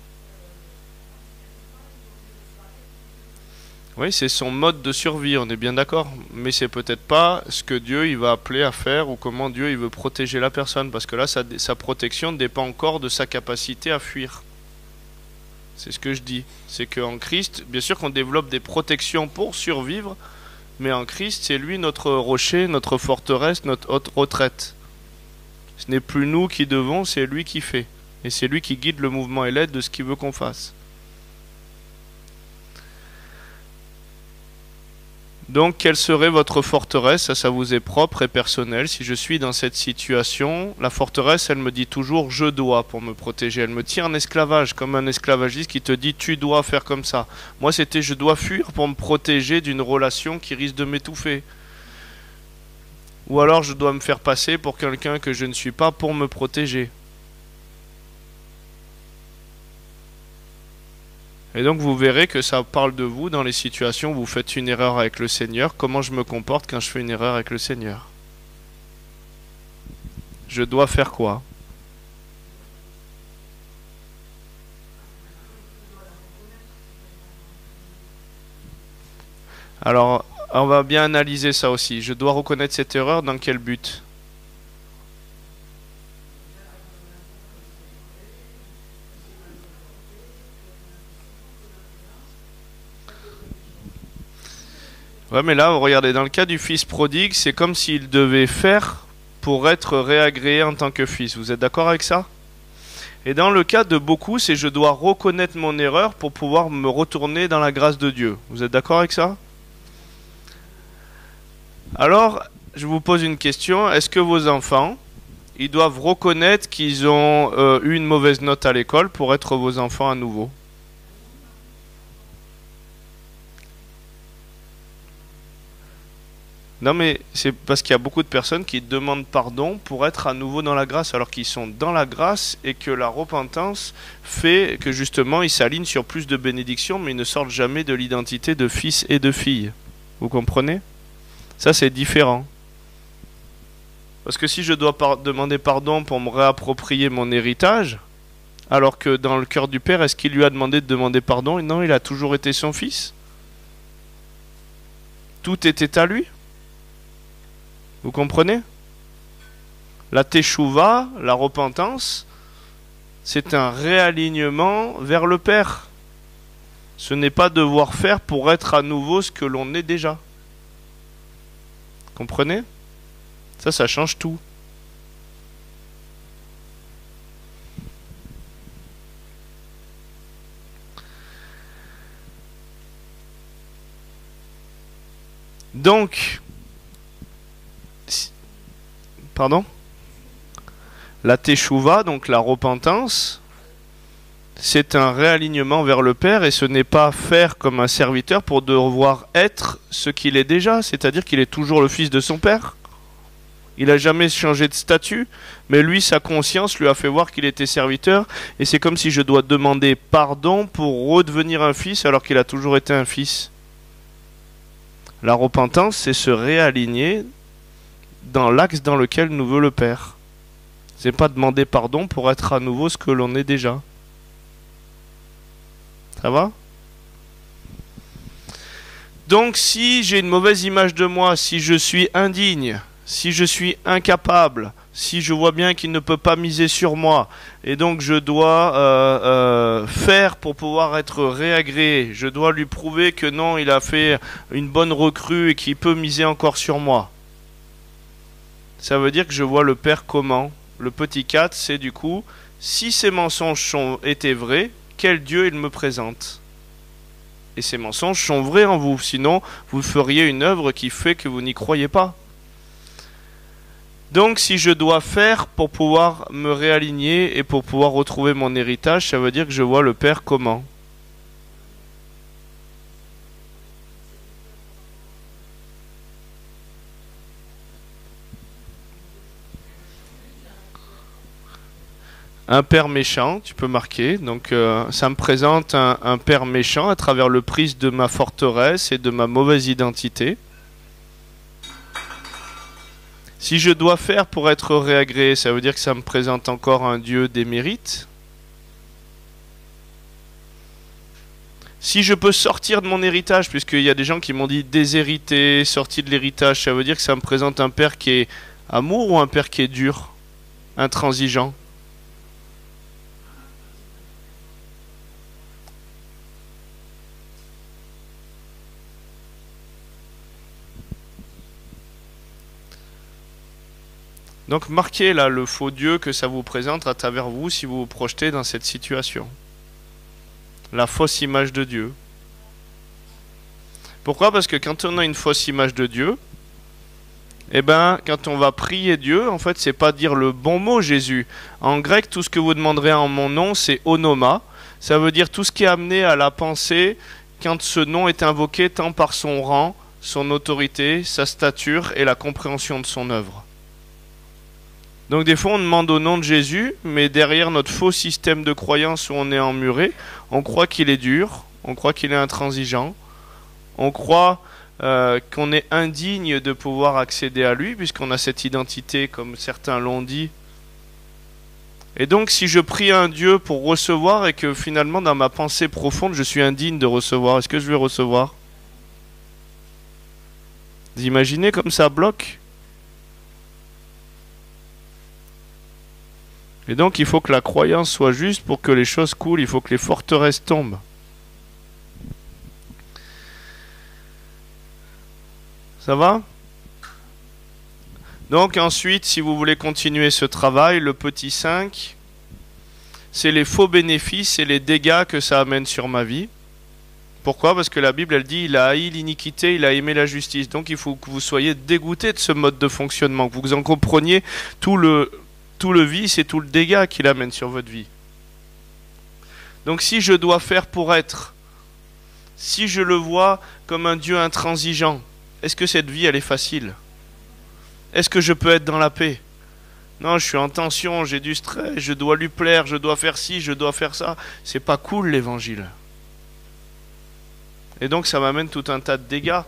Oui, c'est son mode de survie, on est bien d'accord. Mais c'est peut-être pas ce que Dieu il va appeler à faire ou comment Dieu il veut protéger la personne. Parce que là, sa protection dépend encore de sa capacité à fuir. C'est ce que je dis. C'est qu'en Christ, bien sûr qu'on développe des protections pour survivre, mais en Christ, c'est lui notre rocher, notre forteresse, notre haute retraite. Ce n'est plus nous qui devons, c'est lui qui fait. Et c'est lui qui guide le mouvement et l'aide de ce qu'il veut qu'on fasse. Donc, quelle serait votre forteresse? Ça vous est propre et personnel. Si je suis dans cette situation, la forteresse, elle me dit toujours « je dois » pour me protéger. Elle me tient en esclavage, comme un esclavagiste qui te dit « tu dois faire comme ça ». Moi, c'était « je dois fuir pour me protéger d'une relation qui risque de m'étouffer ». Ou alors, je dois me faire passer pour quelqu'un que je ne suis pas pour me protéger. Et donc vous verrez que ça parle de vous dans les situations où vous faites une erreur avec le Seigneur. Comment je me comporte quand je fais une erreur avec le Seigneur? Je dois faire quoi? Alors, on va bien analyser ça aussi. Je dois reconnaître cette erreur dans quel but? Ouais, mais là, regardez, dans le cas du fils prodigue, c'est comme s'il devait faire pour être réagréé en tant que fils. Vous êtes d'accord avec ça? Et dans le cas de beaucoup, c'est je dois reconnaître mon erreur pour pouvoir me retourner dans la grâce de Dieu. Vous êtes d'accord avec ça? Alors, je vous pose une question. Est-ce que vos enfants, ils doivent reconnaître qu'ils ont eu une mauvaise note à l'école pour être vos enfants à nouveau? Non, mais c'est parce qu'il y a beaucoup de personnes qui demandent pardon pour être à nouveau dans la grâce, alors qu'ils sont dans la grâce et que la repentance fait que justement ils s'alignent sur plus de bénédictions, mais ils ne sortent jamais de l'identité de fils et de fille. Vous comprenez? Ça, c'est différent. Parce que si je dois demander pardon pour me réapproprier mon héritage, alors que dans le cœur du Père, est-ce qu'il lui a demandé de demander pardon? Non, il a toujours été son fils. Tout était à lui. Vous comprenez? La teshuva, la repentance, c'est un réalignement vers le Père. Ce n'est pas devoir faire pour être à nouveau ce que l'on est déjà. Comprenez? Ça change tout. Donc, pardon? La teshuva, donc la repentance, c'est un réalignement vers le Père et ce n'est pas faire comme un serviteur pour devoir être ce qu'il est déjà, c'est-à-dire qu'il est toujours le fils de son Père. Il n'a jamais changé de statut, mais lui, sa conscience lui a fait voir qu'il était serviteur et c'est comme si je dois demander pardon pour redevenir un fils alors qu'il a toujours été un fils. La repentance, c'est se réaligner dans l'axe dans lequel nous veut le Père. C'est pas demander pardon pour être à nouveau ce que l'on est déjà. Ça va? Donc si j'ai une mauvaise image de moi, si je suis indigne, si je suis incapable, si je vois bien qu'il ne peut pas miser sur moi, et donc je dois faire pour pouvoir être réagréé, je dois lui prouver que non, il a fait une bonne recrue et qu'il peut miser encore sur moi. Ça veut dire que je vois le Père comment? Le petit 4, c'est du coup, si ces mensonges étaient vrais, quel Dieu il me présente? Et ces mensonges sont vrais en vous, sinon vous feriez une œuvre qui fait que vous n'y croyez pas. Donc si je dois faire pour pouvoir me réaligner et pour pouvoir retrouver mon héritage, ça veut dire que je vois le Père comment? Un père méchant, tu peux marquer. Donc ça me présente un père méchant à travers le prisme de ma forteresse et de ma mauvaise identité. Si je dois faire pour être réagréé, ça veut dire que ça me présente encore un Dieu d'émérite. Si je peux sortir de mon héritage, puisqu'il y a des gens qui m'ont dit déshérité, sorti de l'héritage, ça veut dire que ça me présente un père qui est amour ou un père qui est dur, intransigeant. Donc marquez là le faux Dieu que ça vous présente à travers vous si vous vous projetez dans cette situation. La fausse image de Dieu. Pourquoi? Parce que quand on a une fausse image de Dieu, eh ben, quand on va prier Dieu, en fait, c'est pas dire le bon mot Jésus. En grec, tout ce que vous demanderez en mon nom, c'est onoma. Ça veut dire tout ce qui est amené à la pensée quand ce nom est invoqué tant par son rang, son autorité, sa stature et la compréhension de son œuvre. Donc des fois on demande au nom de Jésus, mais derrière notre faux système de croyance où on est emmuré, on croit qu'il est dur, on croit qu'il est intransigeant, on croit qu'on est indigne de pouvoir accéder à lui, puisqu'on a cette identité, comme certains l'ont dit. Et donc si je prie un Dieu pour recevoir et que finalement dans ma pensée profonde je suis indigne de recevoir, est-ce que je vais recevoir? Vous imaginez comme ça bloque? Et donc il faut que la croyance soit juste pour que les choses coulent, il faut que les forteresses tombent. Ça va? Donc ensuite, si vous voulez continuer ce travail, le petit 5, c'est les faux bénéfices et les dégâts que ça amène sur ma vie. Pourquoi? Parce que la Bible, elle dit, il a haï l'iniquité, il a aimé la justice. Donc il faut que vous soyez dégoûté de ce mode de fonctionnement, que vous en compreniez tout le vice et tout le dégât qu'il amène sur votre vie. Donc si je dois faire pour être, si je le vois comme un Dieu intransigeant, est-ce que cette vie, elle est facile? Est-ce que je peux être dans la paix? Non, je suis en tension, j'ai du stress, je dois lui plaire, je dois faire ci, je dois faire ça. C'est pas cool l'évangile. Et donc ça m'amène tout un tas de dégâts.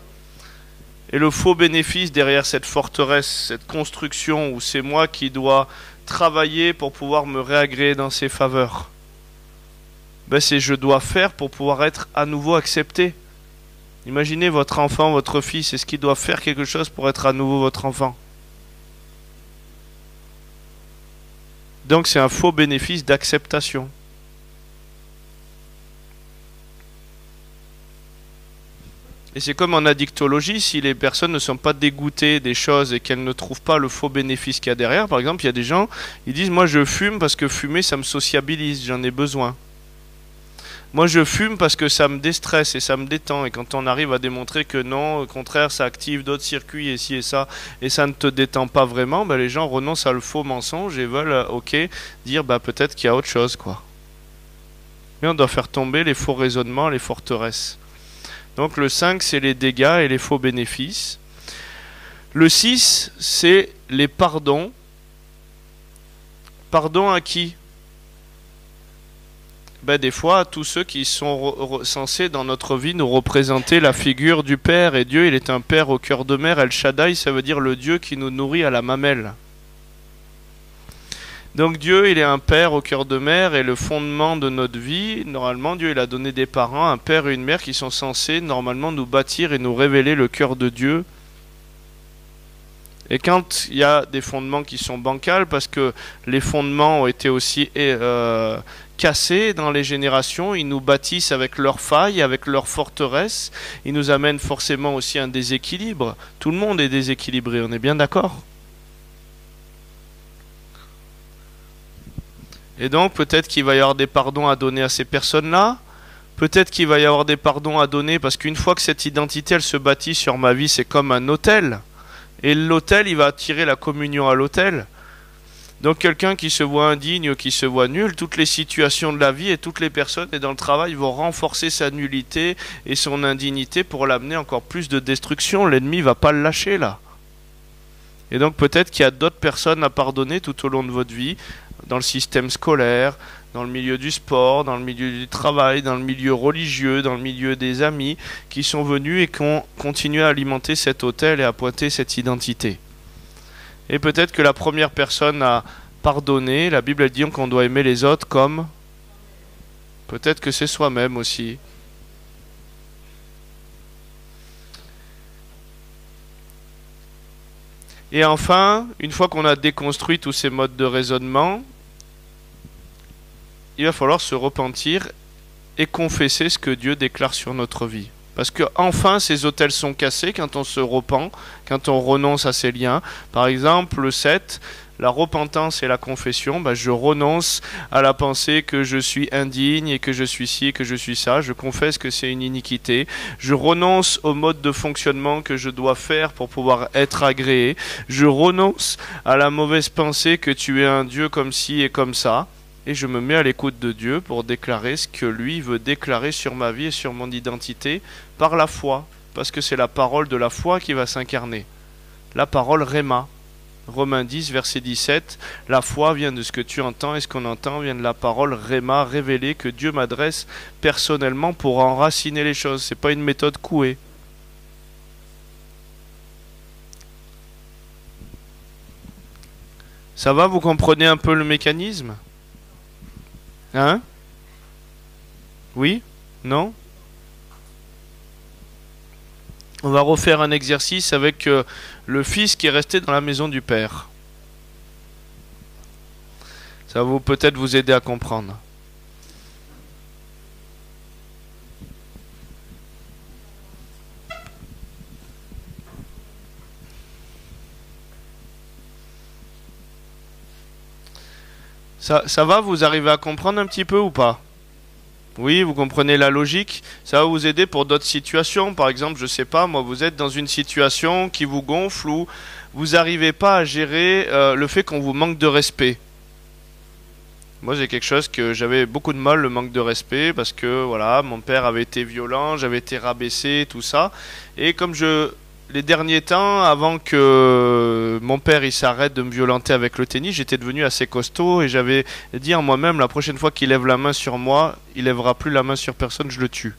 Et le faux bénéfice derrière cette forteresse, cette construction où c'est moi qui dois travailler pour pouvoir me réagréer dans ses faveurs, ben c'est je dois faire pour pouvoir être à nouveau accepté. Imaginez votre enfant, votre fils, est-ce qu'il doit faire quelque chose pour être à nouveau votre enfant? Donc c'est un faux bénéfice d'acceptation. Et c'est comme en addictologie, si les personnes ne sont pas dégoûtées des choses et qu'elles ne trouvent pas le faux bénéfice qu'il y a derrière, par exemple, il y a des gens, ils disent « Moi je fume parce que fumer ça me sociabilise, j'en ai besoin. Moi je fume parce que ça me déstresse et ça me détend. » Et quand on arrive à démontrer que non, au contraire, ça active d'autres circuits et ci et ça ne te détend pas vraiment, ben les gens renoncent à le faux mensonge et veulent, ok, dire bah peut-être qu'il y a autre chose, quoi. Mais on doit faire tomber les faux raisonnements, les forteresses. Donc le 5, c'est les dégâts et les faux bénéfices. Le 6, c'est les pardons. Pardon à qui? Ben, des fois, à tous ceux qui sont censés dans notre vie nous représenter la figure du Père. Et Dieu, il est un Père au cœur de mère. El Shaddai, ça veut dire le Dieu qui nous nourrit à la mamelle. Donc Dieu, il est un père au cœur de mère et le fondement de notre vie, normalement Dieu il a donné des parents, un père et une mère qui sont censés normalement nous bâtir et nous révéler le cœur de Dieu. Et quand il y a des fondements qui sont bancals, parce que les fondements ont été aussi cassés dans les générations, ils nous bâtissent avec leurs failles, avec leurs forteresses, ils nous amènent forcément aussi un déséquilibre. Tout le monde est déséquilibré, on est bien d'accord ? Et donc peut-être qu'il va y avoir des pardons à donner à ces personnes-là. Peut-être qu'il va y avoir des pardons à donner parce qu'une fois que cette identité elle se bâtit sur ma vie, c'est comme un autel. Et l'autel, il va attirer la communion à l'autel. Donc quelqu'un qui se voit indigne, qui se voit nul, toutes les situations de la vie et toutes les personnes et dans le travail vont renforcer sa nullité et son indignité pour l'amener encore plus de destruction. L'ennemi va pas le lâcher là. Et donc peut-être qu'il y a d'autres personnes à pardonner tout au long de votre vie, dans le système scolaire, dans le milieu du sport, dans le milieu du travail, dans le milieu religieux, dans le milieu des amis, qui sont venus et qui ont continué à alimenter cet autel et à pointer cette identité. Et peut-être que la première personne à pardonner, la Bible dit qu'on doit aimer les autres comme... Peut-être que c'est soi-même aussi. Et enfin, une fois qu'on a déconstruit tous ces modes de raisonnement, il va falloir se repentir et confesser ce que Dieu déclare sur notre vie. Parce que enfin, ces autels sont cassés quand on se repent, quand on renonce à ces liens. Par exemple, le 7, la repentance et la confession, bah, je renonce à la pensée que je suis indigne et que je suis ci et que je suis ça. Je confesse que c'est une iniquité. Je renonce au mode de fonctionnement que je dois faire pour pouvoir être agréé. Je renonce à la mauvaise pensée que tu es un Dieu comme ci et comme ça. Et je me mets à l'écoute de Dieu pour déclarer ce que lui veut déclarer sur ma vie et sur mon identité par la foi. Parce que c'est la parole de la foi qui va s'incarner. La parole Réma. Romains 10, verset 17. La foi vient de ce que tu entends et ce qu'on entend vient de la parole Réma, révélée que Dieu m'adresse personnellement pour enraciner les choses. C'est pas une méthode couée. Ça va, vous comprenez un peu le mécanisme? Hein? Oui? Non? On va refaire un exercice avec le fils qui est resté dans la maison du père. Ça va peut-être vous aider à comprendre. Ça va, vous arrivez à comprendre un petit peu ou pas? Oui, vous comprenez la logique. Ça va vous aider pour d'autres situations. Par exemple, je sais pas, moi, vous êtes dans une situation qui vous gonfle ou vous n'arrivez pas à gérer le fait qu'on vous manque de respect. Moi, j'ai quelque chose que j'avais beaucoup de mal, le manque de respect, parce que voilà, mon père avait été violent, j'avais été rabaissé, tout ça. Et comme les derniers temps, avant que mon père il s'arrête de me violenter avec le tennis, j'étais devenu assez costaud et j'avais dit en moi-même, la prochaine fois qu'il lève la main sur moi, il lèvera plus la main sur personne, je le tue.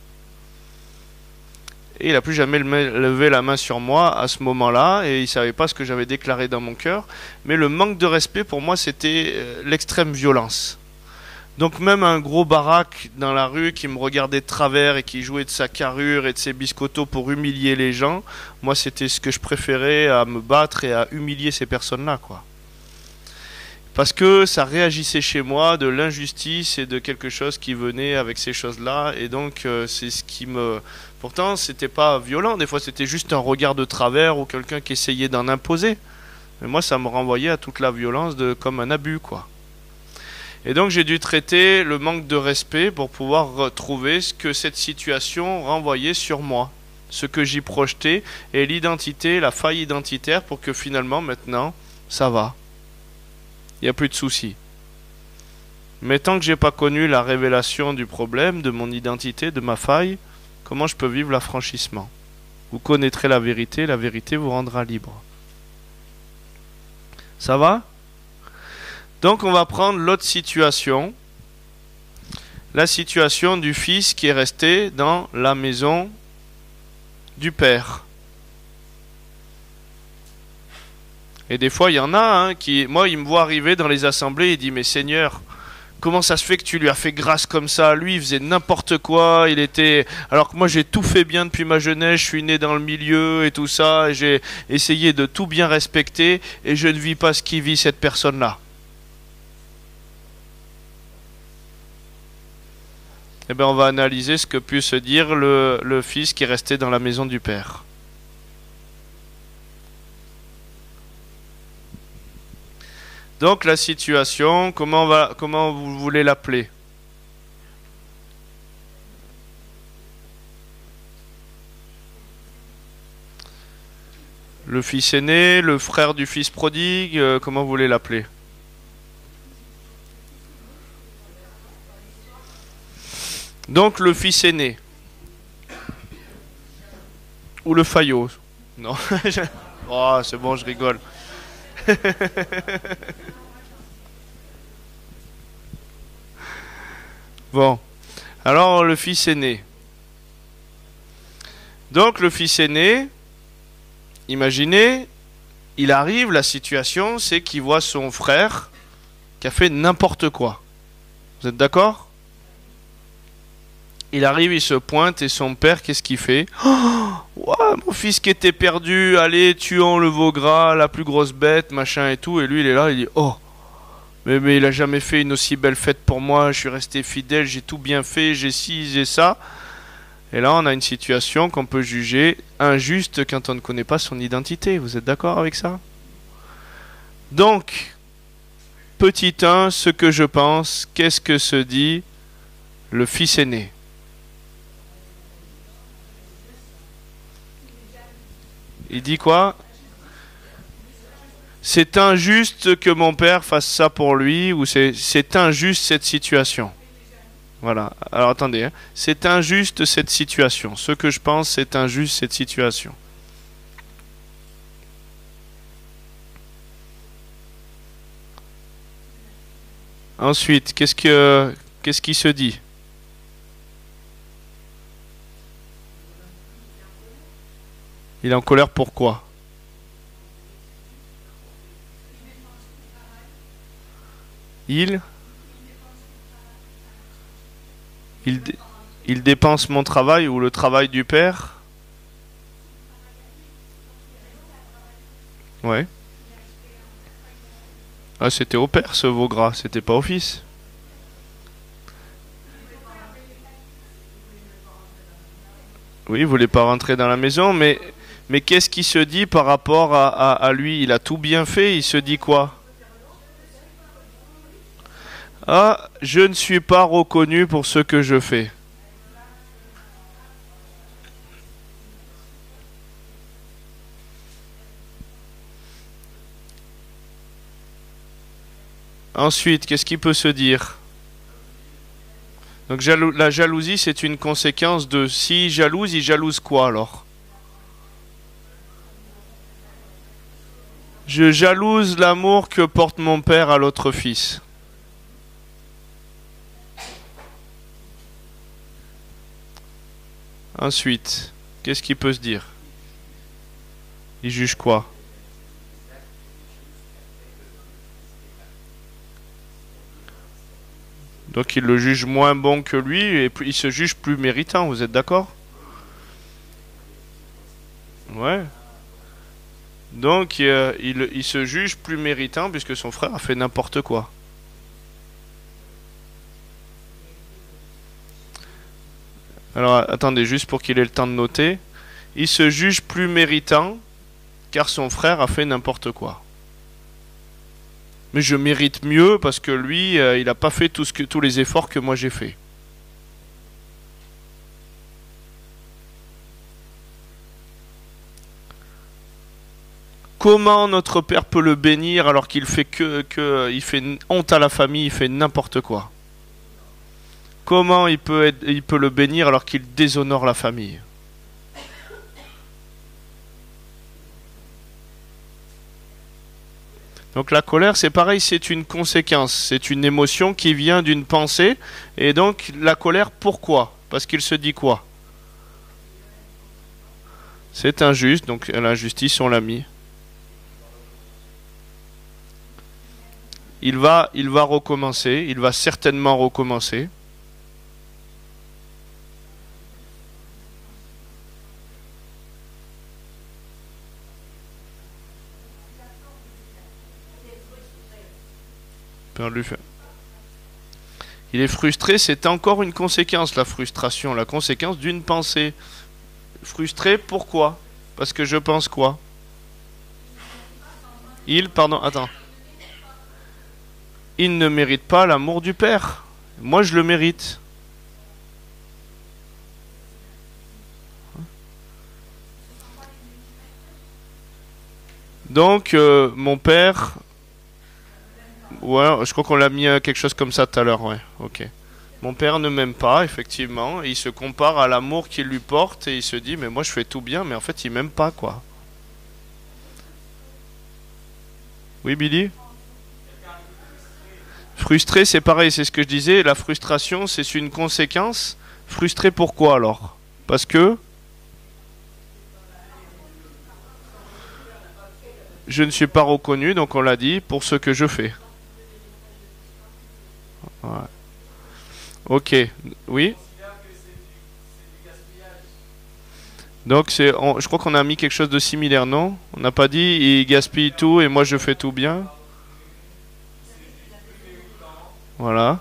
Et il n'a plus jamais levé la main sur moi à ce moment-là, et il savait pas ce que j'avais déclaré dans mon cœur. Mais le manque de respect pour moi, c'était l'extrême violence. Donc même un gros baraque dans la rue qui me regardait de travers et qui jouait de sa carrure et de ses biscottos pour humilier les gens, moi c'était ce que je préférais à me battre et à humilier ces personnes-là, quoi. Parce que ça réagissait chez moi de l'injustice et de quelque chose qui venait avec ces choses-là, et donc c'est ce qui me... Pourtant c'était pas violent, des fois c'était juste un regard de travers ou quelqu'un qui essayait d'en imposer. Mais moi ça me renvoyait à toute la violence comme un abus, quoi. Et donc j'ai dû traiter le manque de respect pour pouvoir retrouver ce que cette situation renvoyait sur moi, ce que j'y projetais, et l'identité, la faille identitaire pour que finalement maintenant ça va. Il n'y a plus de soucis. Mais tant que j'ai pas connu la révélation du problème, de mon identité, de ma faille, comment je peux vivre l'affranchissement? Vous connaîtrez la vérité vous rendra libre. Ça va? Donc on va prendre l'autre situation, la situation du fils qui est resté dans la maison du père. Et des fois il y en a qui, moi il me voit arriver dans les assemblées, il dit mais Seigneur, comment ça se fait que tu lui as fait grâce comme ça? Lui il faisait n'importe quoi, il était... Alors que moi j'ai tout fait bien depuis ma jeunesse, je suis né dans le milieu et tout ça, et j'ai essayé de tout bien respecter et je ne vis pas ce qu'il vit cette personne-là. Eh bien, on va analyser ce que peut se dire le fils qui est resté dans la maison du père. Donc, la situation, comment vous voulez l'appeler? Le fils aîné, le frère du fils prodigue, comment vous voulez l'appeler? Donc le fils aîné. Ou le faillot. Non. Oh, c'est bon, je rigole. Bon. Alors le fils aîné. Donc le fils aîné, imaginez, il arrive, la situation, c'est qu'il voit son frère qui a fait n'importe quoi. Vous êtes d'accord? Il arrive, il se pointe et son père, qu'est-ce qu'il fait? Oh, ouais, mon fils qui était perdu, allez, tuons le veau gras, la plus grosse bête, machin et tout. Et lui, il est là, il dit, oh, mais il a jamais fait une aussi belle fête pour moi, je suis resté fidèle, j'ai tout bien fait, j'ai ci, j'ai ça. Et là, on a une situation qu'on peut juger injuste quand on ne connaît pas son identité. Vous êtes d'accord avec ça? Donc, petit un, ce que je pense, qu'est-ce que se dit le fils aîné? Il dit quoi? C'est injuste que mon père fasse ça pour lui, ou c'est injuste cette situation. Voilà. Alors attendez, hein. C'est injuste cette situation. Ce que je pense, c'est injuste cette situation. Ensuite, qu'est-ce qui se dit? Il est en colère pourquoi? Il il, dé- il dépense mon travail ou le travail du père? Ouais. Ah, c'était au père ce veau gras, c'était pas au fils. Oui, il voulait pas rentrer dans la maison, mais qu'est-ce qui se dit par rapport à lui? Il a tout bien fait, il se dit quoi? Ah, je ne suis pas reconnu pour ce que je fais. Ensuite, qu'est-ce qui peut se dire? Donc la jalousie, c'est une conséquence de si il jalouse quoi alors? Je jalouse l'amour que porte mon père à l'autre fils. Ensuite, qu'est-ce qui peut se dire? Il juge quoi? Donc il le juge moins bon que lui et il se juge plus méritant, vous êtes d'accord? Ouais. Donc il se juge plus méritant puisque son frère a fait n'importe quoi. Alors attendez, juste pour qu'il ait le temps de noter. Il se juge plus méritant car son frère a fait n'importe quoi. Mais je mérite mieux parce que lui, il n'a pas fait tous les efforts que moi j'ai fait. Comment notre père peut le bénir alors qu'il fait il fait honte à la famille, il fait n'importe quoi? Comment il peut le bénir alors qu'il déshonore la famille? Donc la colère, c'est pareil, c'est une conséquence, c'est une émotion qui vient d'une pensée. Et donc la colère, pourquoi? Parce qu'il se dit quoi? C'est injuste, donc l'injustice, on l'a mis. Il va recommencer, il va certainement recommencer. Perdu. Il est frustré, c'est encore une conséquence, la frustration, la conséquence d'une pensée. Frustré, pourquoi? Parce que je pense quoi? Pardon, attends. Il ne mérite pas l'amour du père. Moi, je le mérite. Donc, mon père... Ouais, je crois qu'on l'a mis quelque chose comme ça tout à l'heure, ouais. Ok. Mon père ne m'aime pas, effectivement. Et il se compare à l'amour qu'il lui porte et il se dit, mais moi, je fais tout bien, mais en fait, il m'aime pas, quoi. Oui, Billy? Frustré, c'est pareil, c'est ce que je disais. La frustration, c'est une conséquence. Frustré, pourquoi alors? Parce que je ne suis pas reconnu, donc on l'a dit, pour ce que je fais. Ouais. Ok, oui. Donc je crois qu'on a mis quelque chose de similaire, non? On n'a pas dit il gaspille tout et moi je fais tout bien. Voilà.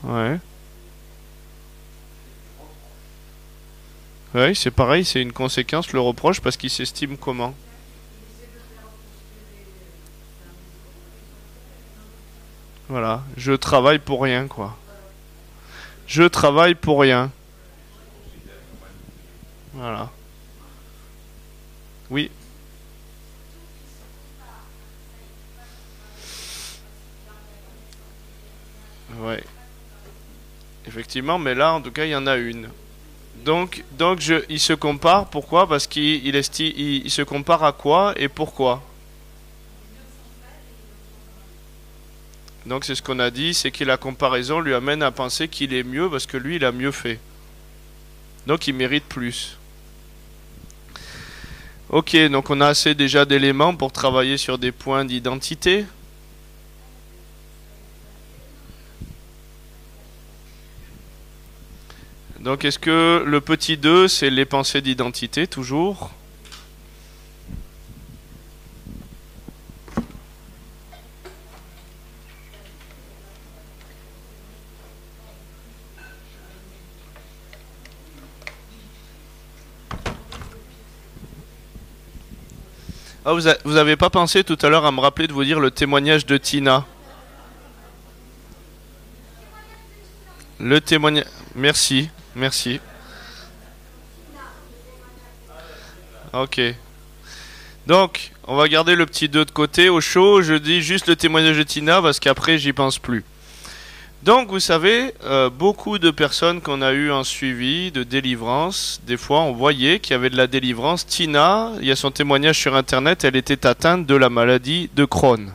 Ouais. Oui, c'est pareil, c'est une conséquence, le reproche, parce qu'il s'estime comment? Voilà, je travaille pour rien, quoi. Je travaille pour rien. Voilà. Oui. Ouais. Effectivement, mais là, en tout cas, il y en a une. Il se compare. Pourquoi? Parce il se compare à quoi et pourquoi? Donc c'est ce qu'on a dit, c'est que la comparaison lui amène à penser qu'il est mieux parce que lui, il a mieux fait. Donc il mérite plus. Ok, donc on a assez déjà d'éléments pour travailler sur des points d'identité. Donc est-ce que le petit 2, c'est les pensées d'identité toujours? Ah, vous avez pas pensé tout à l'heure à me rappeler de vous dire le témoignage de Tina? Le témoignage... Merci, merci. Ok. Donc, on va garder le petit 2 de côté. Au chaud, je dis juste le témoignage de Tina parce qu'après, j'y pense plus. Donc, vous savez, beaucoup de personnes qu'on a eues en suivi de délivrance, des fois, on voyait qu'il y avait de la délivrance. Tina, il y a son témoignage sur Internet, elle était atteinte de la maladie de Crohn.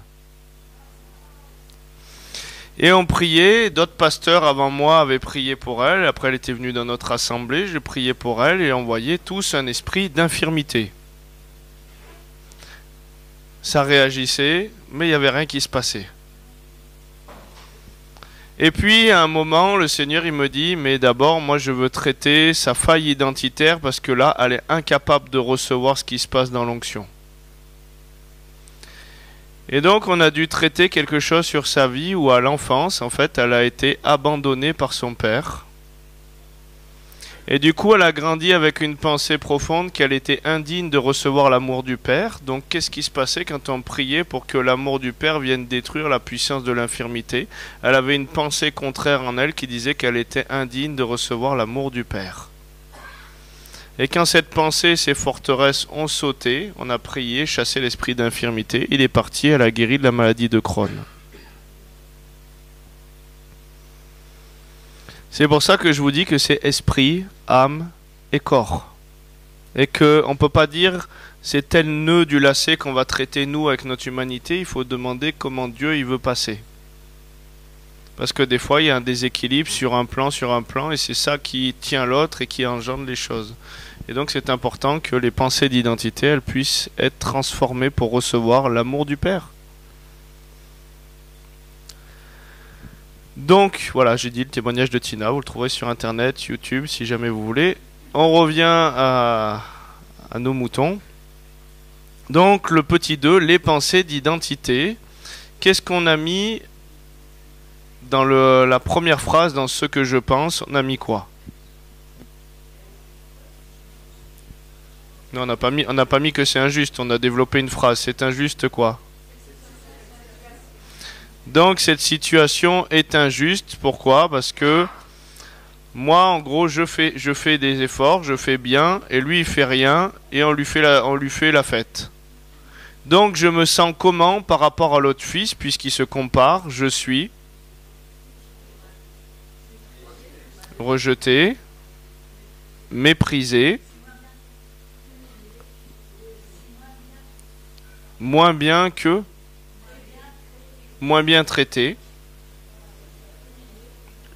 Et on priait, d'autres pasteurs avant moi avaient prié pour elle, après elle était venue dans notre assemblée, je priais pour elle et on voyait tous un esprit d'infirmité. Ça réagissait, mais il n'y avait rien qui se passait. Et puis à un moment, le Seigneur il me dit, mais d'abord moi je veux traiter sa faille identitaire parce que là elle est incapable de recevoir ce qui se passe dans l'onction. Et donc on a dû traiter quelque chose sur sa vie où à l'enfance, en fait, elle a été abandonnée par son père. Et du coup, elle a grandi avec une pensée profonde qu'elle était indigne de recevoir l'amour du Père. Donc qu'est-ce qui se passait quand on priait pour que l'amour du Père vienne détruire la puissance de l'infirmité? Elle avait une pensée contraire en elle qui disait qu'elle était indigne de recevoir l'amour du Père. Et quand cette pensée, ces forteresses ont sauté, on a prié, chassé l'esprit d'infirmité, il est parti, elle a guéri de la maladie de Crohn. C'est pour ça que je vous dis que c'est esprit, âme et corps. Et qu'on ne peut pas dire c'est tel nœud du lacet qu'on va traiter nous avec notre humanité, il faut demander comment Dieu il veut passer. Parce que des fois il y a un déséquilibre sur un plan, et c'est ça qui tient l'autre et qui engendre les choses. Et donc c'est important que les pensées d'identité, elles puissent être transformées pour recevoir l'amour du Père. Donc voilà, j'ai dit le témoignage de Tina, vous le trouverez sur Internet, YouTube, si jamais vous voulez. On revient à nos moutons. Donc le petit 2, les pensées d'identité. Qu'est-ce qu'on a mis dans la première phrase, dans ce que je pense? On a mis quoi? Non, on n'a pas mis que c'est injuste, on a développé une phrase. C'est injuste quoi? Donc cette situation est injuste. Pourquoi? Parce que moi, en gros, je fais des efforts, je fais bien, et lui, il fait rien, et on lui fait la fête. Donc je me sens comment par rapport à l'autre fils, puisqu'il se compare? Je suis rejeté, méprisé, moins bien traité,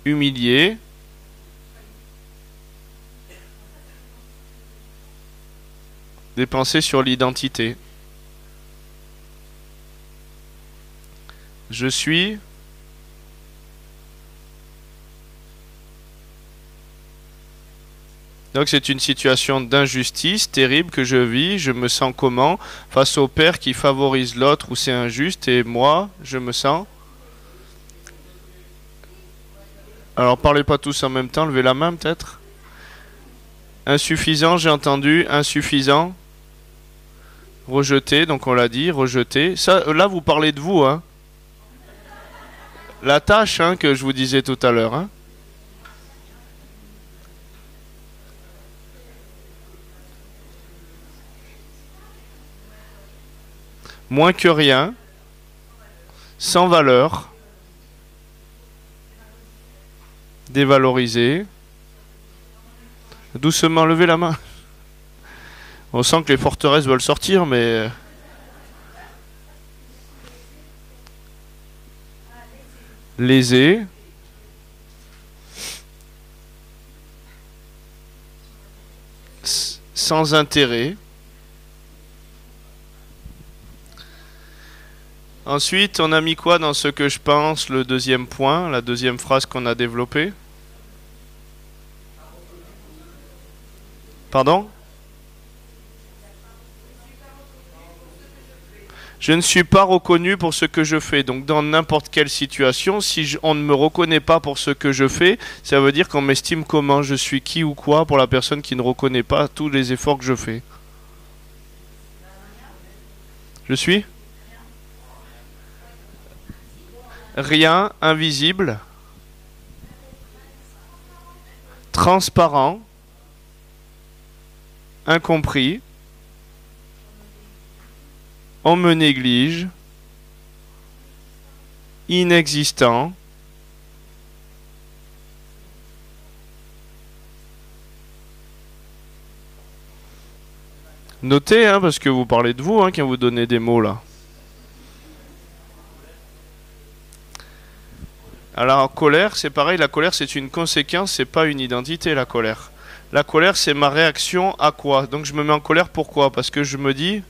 humilié, des pensées sur l'identité. Je suis donc c'est une situation d'injustice terrible que je vis. Je me sens comment face au père qui favorise l'autre où c'est injuste et moi, je me sens... Alors parlez pas tous en même temps, levez la main peut-être. Insuffisant, j'ai entendu, insuffisant. Rejeté, donc on l'a dit, rejeté. Ça, là vous parlez de vous, hein. La tâche hein, que je vous disais tout à l'heure. Hein. Moins que rien, sans valeur, dévalorisé. Doucement, levez la main. On sent que les forteresses veulent sortir, mais... Lésé. Sans intérêt. Ensuite, on a mis quoi dans ce que je pense, le deuxième point, la deuxième phrase qu'on a développée? Pardon? Je ne suis pas reconnu pour ce que je fais. Donc dans n'importe quelle situation, si on ne me reconnaît pas pour ce que je fais, ça veut dire qu'on m'estime comment je suis qui ou quoi pour la personne qui ne reconnaît pas tous les efforts que je fais. Je suis? Rien, invisible, transparent, incompris, on me néglige, inexistant, notez, hein, parce que vous parlez de vous hein, quand vous donnez des mots là. Alors, colère, c'est pareil, la colère c'est une conséquence, c'est pas une identité la colère. La colère c'est ma réaction à quoi? Donc je me mets en colère pourquoi? Parce que je me dis...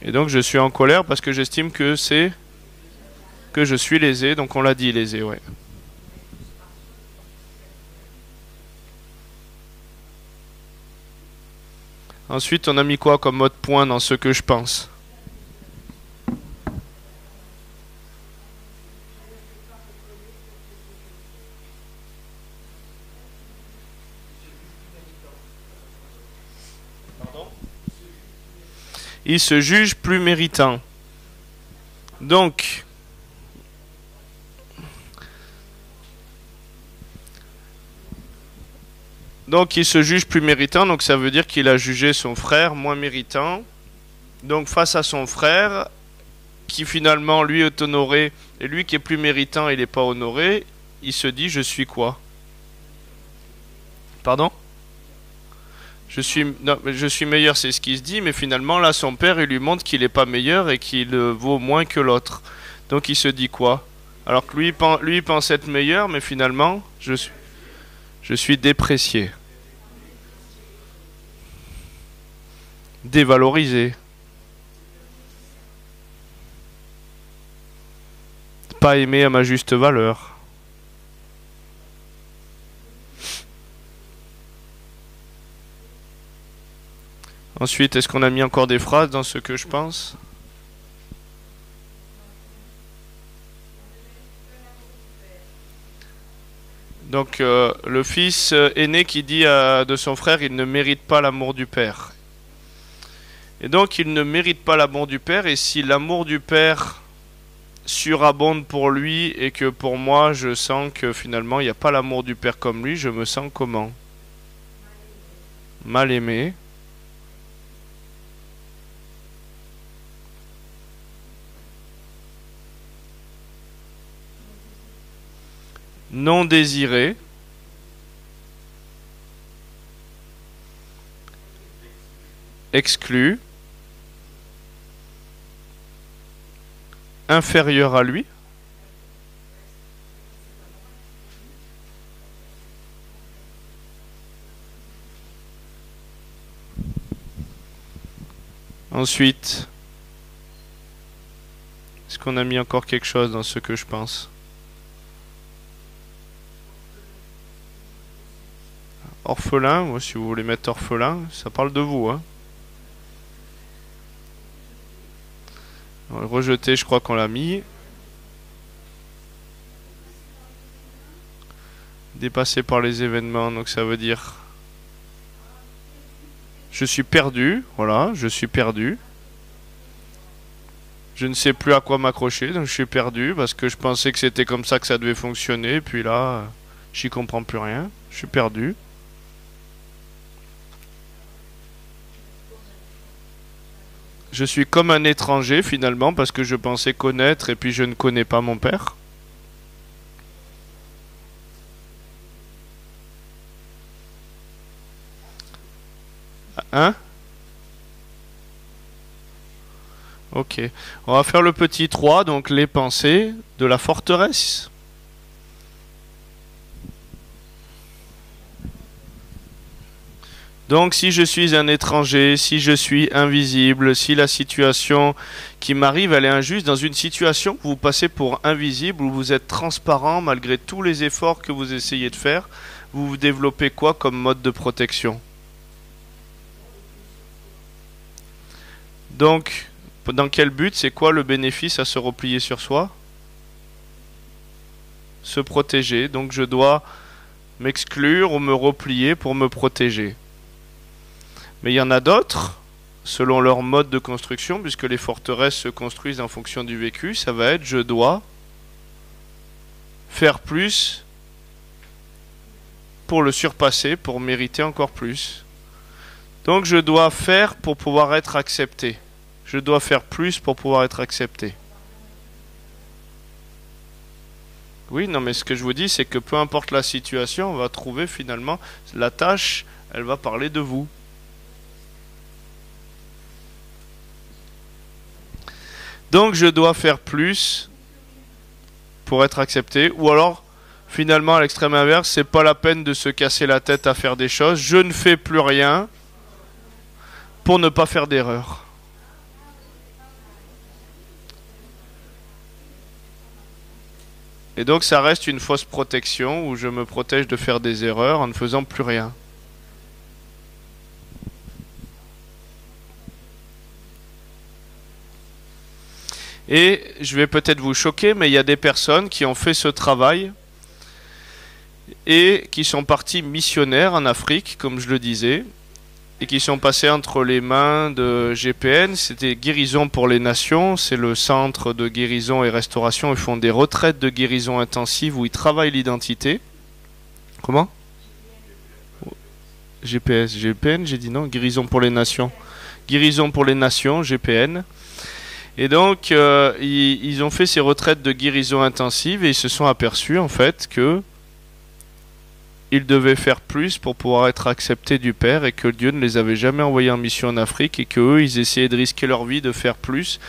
Et donc je suis en colère parce que j'estime que c'est... que je suis lésé, donc on l'a dit lésé, ouais. Ensuite, on a mis quoi comme mode point dans ce que je pense? Il se juge plus méritant. Donc, il se juge plus méritant, donc ça veut dire qu'il a jugé son frère moins méritant. Donc face à son frère, qui finalement lui est honoré, et lui qui est plus méritant, il n'est pas honoré, il se dit je suis quoi? Pardon? Non, je suis meilleur, c'est ce qu'il se dit, mais finalement là son père il lui montre qu'il n'est pas meilleur et qu'il vaut moins que l'autre. Donc il se dit quoi? Alors que lui pense être meilleur, mais finalement je suis déprécié, dévalorisé, pas aimé à ma juste valeur. Ensuite, est-ce qu'on a mis encore des phrases dans ce que je pense? Donc, le fils aîné qui dit de son frère, il ne mérite pas l'amour du père. Et donc, il ne mérite pas l'amour du père, et si l'amour du père surabonde pour lui, et que pour moi, je sens que finalement, il n'y a pas l'amour du père comme lui, je me sens comment? Mal aimé. Non désiré, exclu, inférieur à lui, ensuite, est-ce qu'on a mis encore quelque chose dans ce que je pense? Orphelin, moi, si vous voulez mettre orphelin, ça parle de vous. Hein. Rejeté, je crois qu'on l'a mis. Dépassé par les événements, donc ça veut dire... Je suis perdu, voilà, je suis perdu. Je ne sais plus à quoi m'accrocher, donc je suis perdu parce que je pensais que c'était comme ça que ça devait fonctionner. Puis là, j'y comprends plus rien. Je suis perdu. Je suis comme un étranger finalement parce que je pensais connaître et puis je ne connais pas mon père. Hein? Ok. On va faire le petit 3, donc les pensées de la forteresse. Donc si je suis un étranger, si je suis invisible, si la situation qui m'arrive elle est injuste, dans une situation où vous passez pour invisible, où vous êtes transparent malgré tous les efforts que vous essayez de faire, vous développez quoi comme mode de protection? Donc, dans quel but, c'est quoi le bénéfice à se replier sur soi? Se protéger. Donc je dois m'exclure ou me replier pour me protéger. Mais il y en a d'autres, selon leur mode de construction, puisque les forteresses se construisent en fonction du vécu, ça va être je dois faire plus pour le surpasser, pour mériter encore plus. Donc je dois faire pour pouvoir être accepté. Je dois faire plus pour pouvoir être accepté. Oui, non, mais ce que je vous dis, c'est que peu importe la situation, on va trouver finalement la tâche, elle va parler de vous. Donc je dois faire plus pour être accepté. Ou alors, finalement, à l'extrême inverse, c'est pas la peine de se casser la tête à faire des choses. Je ne fais plus rien pour ne pas faire d'erreur. Et donc ça reste une fausse protection où je me protège de faire des erreurs en ne faisant plus rien. Et je vais peut-être vous choquer, mais il y a des personnes qui ont fait ce travail et qui sont partis missionnaires en Afrique, comme je le disais, et qui sont passés entre les mains de GPN. C'était Guérison pour les Nations, c'est le centre de guérison et restauration. Ils font des retraites de guérison intensive où ils travaillent l'identité. Comment? GPS, GPN, j'ai dit non, Guérison pour les Nations. Guérison pour les Nations, GPN. Et donc, ils ont fait ces retraites de guérison intensive et ils se sont aperçus en fait que ils devaient faire plus pour pouvoir être acceptés du Père et que Dieu ne les avait jamais envoyés en mission en Afrique et que eux, ils essayaient de risquer leur vie de faire plus,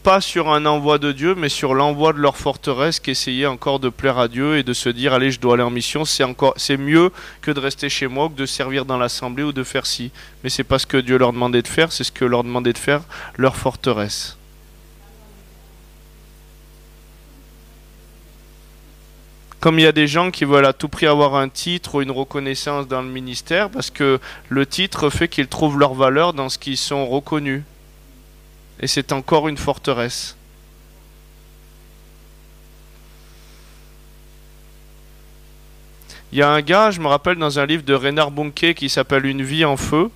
pas sur un envoi de Dieu, mais sur l'envoi de leur forteresse qui essayait encore de plaire à Dieu et de se dire allez, je dois aller en mission, c'est mieux que de rester chez moi ou que de servir dans l'assemblée ou de faire ci. Mais c'est pas ce que Dieu leur demandait de faire, c'est ce que leur demandait de faire leur forteresse. Comme il y a des gens qui veulent à tout prix avoir un titre ou une reconnaissance dans le ministère parce que le titre fait qu'ils trouvent leur valeur dans ce qu'ils sont reconnus. Et c'est encore une forteresse. Il y a un gars, je me rappelle dans un livre de Reinhard Bonnke qui s'appelle Une vie en feu.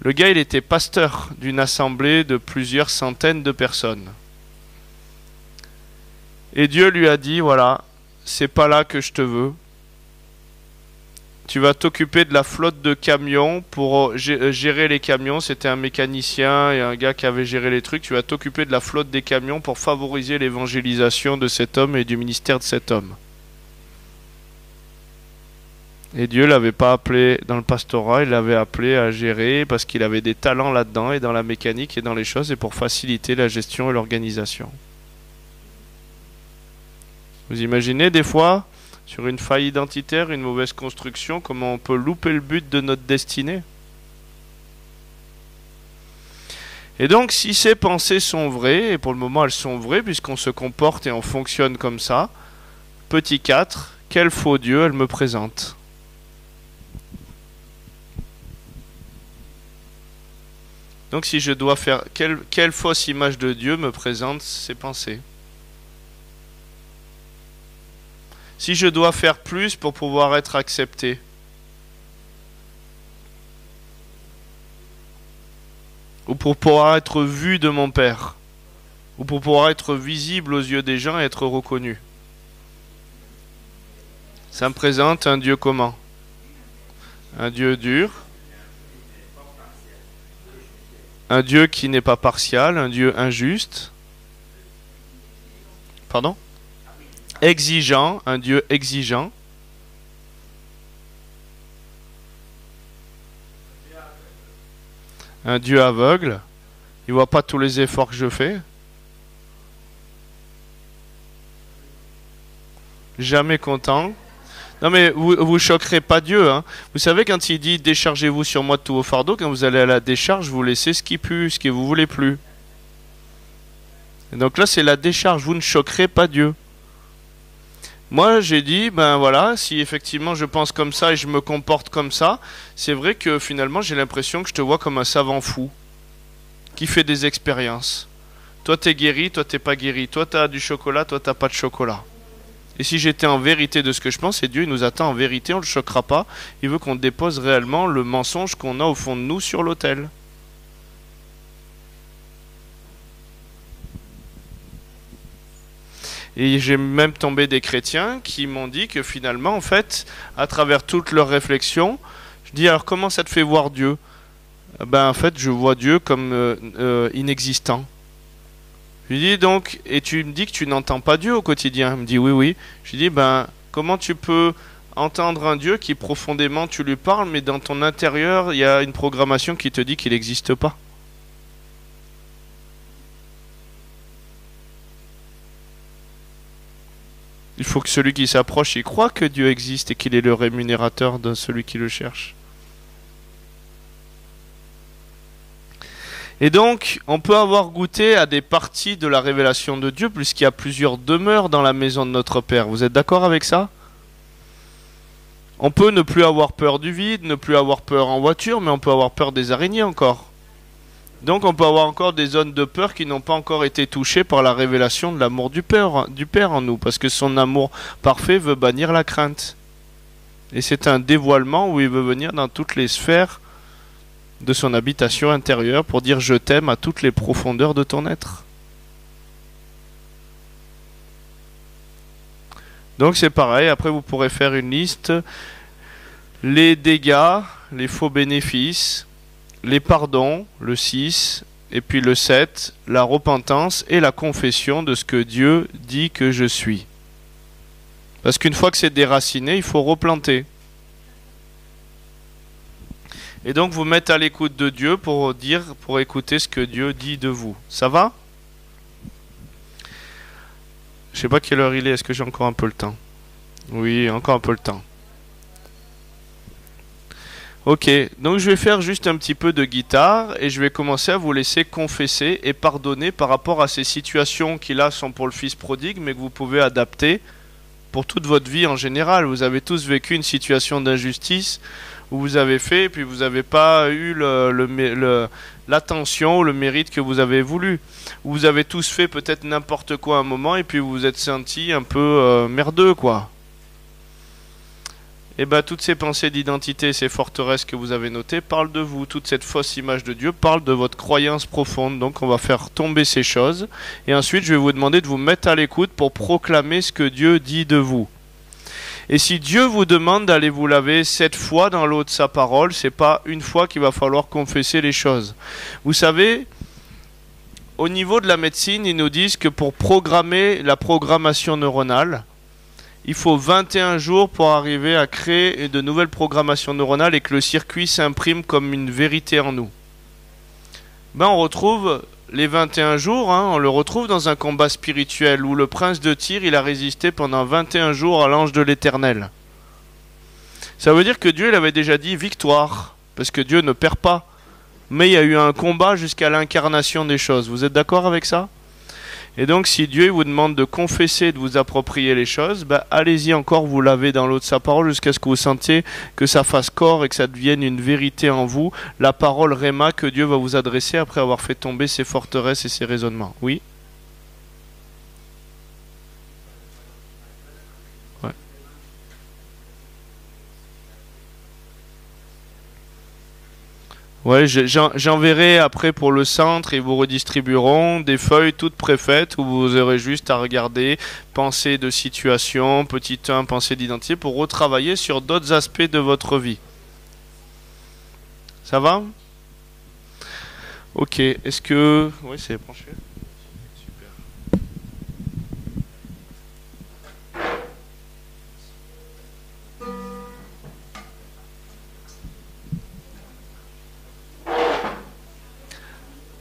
Le gars, il était pasteur d'une assemblée de plusieurs centaines de personnes. Et Dieu lui a dit, voilà, c'est pas là que je te veux. Tu vas t'occuper de la flotte de camions pour gérer les camions. C'était un mécanicien et un gars qui avait géré les trucs. Tu vas t'occuper de la flotte des camions pour favoriser l'évangélisation de cet homme et du ministère de cet homme. Et Dieu l'avait pas appelé dans le pastorat, il l'avait appelé à gérer parce qu'il avait des talents là-dedans et dans la mécanique et dans les choses et pour faciliter la gestion et l'organisation. Vous imaginez des fois, sur une faille identitaire, une mauvaise construction, comment on peut louper le but de notre destinée? Et donc, si ces pensées sont vraies, et pour le moment elles sont vraies, puisqu'on se comporte et on fonctionne comme ça, petit 4, quel faux Dieu elle me présente? Donc si je dois faire... Quelle fausse image de Dieu me présente ces pensées? Si je dois faire plus pour pouvoir être accepté, ou pour pouvoir être vu de mon Père, ou pour pouvoir être visible aux yeux des gens et être reconnu. Ça me présente un Dieu comment? Un Dieu dur, un Dieu qui n'est pas partial, un Dieu injuste. Pardon? Exigeant, un Dieu exigeant. Un Dieu aveugle. Il voit pas tous les efforts que je fais. Jamais content. Non mais vous choquerez pas Dieu, hein. Vous savez quand il dit déchargez-vous sur moi de tous vos fardeaux, quand vous allez à la décharge, vous laissez ce qui pue, ce que vous voulez plus. Et donc là c'est la décharge, vous ne choquerez pas Dieu. Moi j'ai dit, ben voilà, si effectivement je pense comme ça et je me comporte comme ça, c'est vrai que finalement j'ai l'impression que je te vois comme un savant fou, qui fait des expériences. Toi t'es guéri, toi t'es pas guéri, toi t'as du chocolat, toi t'as pas de chocolat. Et si j'étais en vérité de ce que je pense, et Dieu il nous attend en vérité, on ne le choquera pas. Il veut qu'on dépose réellement le mensonge qu'on a au fond de nous sur l'autel. Et j'ai même tombé des chrétiens qui m'ont dit que finalement, en fait, à travers toutes leurs réflexions, je dis alors comment ça te fait voir Dieu? Ben en fait, je vois Dieu comme inexistant. Je lui dis donc, et tu me dis que tu n'entends pas Dieu au quotidien. Il me dit oui, oui. Je lui dis, ben, comment tu peux entendre un Dieu qui profondément tu lui parles, mais dans ton intérieur, il y a une programmation qui te dit qu'il n'existe pas. Il faut que celui qui s'approche, il croit que Dieu existe et qu'il est le rémunérateur de celui qui le cherche. Et donc, on peut avoir goûté à des parties de la révélation de Dieu, puisqu'il y a plusieurs demeures dans la maison de notre Père. Vous êtes d'accord avec ça? On peut ne plus avoir peur du vide, ne plus avoir peur en voiture, mais on peut avoir peur des araignées encore. Donc on peut avoir encore des zones de peur qui n'ont pas encore été touchées par la révélation de l'amour du Père en nous, parce que son amour parfait veut bannir la crainte. Et c'est un dévoilement où il veut venir dans toutes les sphères de son habitation intérieure pour dire je t'aime à toutes les profondeurs de ton être. Donc c'est pareil, après vous pourrez faire une liste, les dégâts, les faux bénéfices, les pardons, le 6, et puis le 7, la repentance et la confession de ce que Dieu dit que je suis. Parce qu'une fois que c'est déraciné, il faut replanter. Et donc vous mettre à l'écoute de Dieu pour écouter ce que Dieu dit de vous. Ça va? Je sais pas quelle heure il est, est-ce que j'ai encore un peu le temps? Oui, encore un peu le temps. Ok, donc je vais faire juste un petit peu de guitare et je vais commencer à vous laisser confesser et pardonner par rapport à ces situations qui là sont pour le fils prodigue mais que vous pouvez adapter pour toute votre vie en général. Vous avez tous vécu une situation d'injustice où vous avez fait et puis vous n'avez pas eu l'attention ou le mérite que vous avez voulu. Vous avez tous fait peut-être n'importe quoi à un moment et puis vous vous êtes senti un peu merdeux quoi. Et bien toutes ces pensées d'identité, ces forteresses que vous avez notées parlent de vous. Toute cette fausse image de Dieu parle de votre croyance profonde. Donc on va faire tomber ces choses. Et ensuite je vais vous demander de vous mettre à l'écoute pour proclamer ce que Dieu dit de vous. Et si Dieu vous demande d'aller vous laver 7 fois dans l'eau de sa parole, c'est pas une fois qu'il va falloir confesser les choses. Vous savez, au niveau de la médecine, ils nous disent que pour programmer la programmation neuronale, il faut 21 jours pour arriver à créer de nouvelles programmations neuronales et que le circuit s'imprime comme une vérité en nous. Ben on retrouve les 21 jours, hein, on le retrouve dans un combat spirituel où le prince de Tyr, il a résisté pendant 21 jours à l'ange de l'Éternel. Ça veut dire que Dieu il avait déjà dit victoire, parce que Dieu ne perd pas. Mais il y a eu un combat jusqu'à l'incarnation des choses. Vous êtes d'accord avec ça ? Et donc si Dieu vous demande de confesser, de vous approprier les choses, bah, allez-y encore vous laver dans l'eau de sa parole jusqu'à ce que vous sentiez que ça fasse corps et que ça devienne une vérité en vous, la parole Réma que Dieu va vous adresser après avoir fait tomber ses forteresses et ses raisonnements. Oui ? Ouais. Ouais, j'enverrai après pour le centre et vous redistribueront des feuilles toutes préfaites où vous aurez juste à regarder pensée de situation, petit 1, pensée d'identité pour retravailler sur d'autres aspects de votre vie. Ça va? Ok, est-ce que... Oui, c'est branché. Super.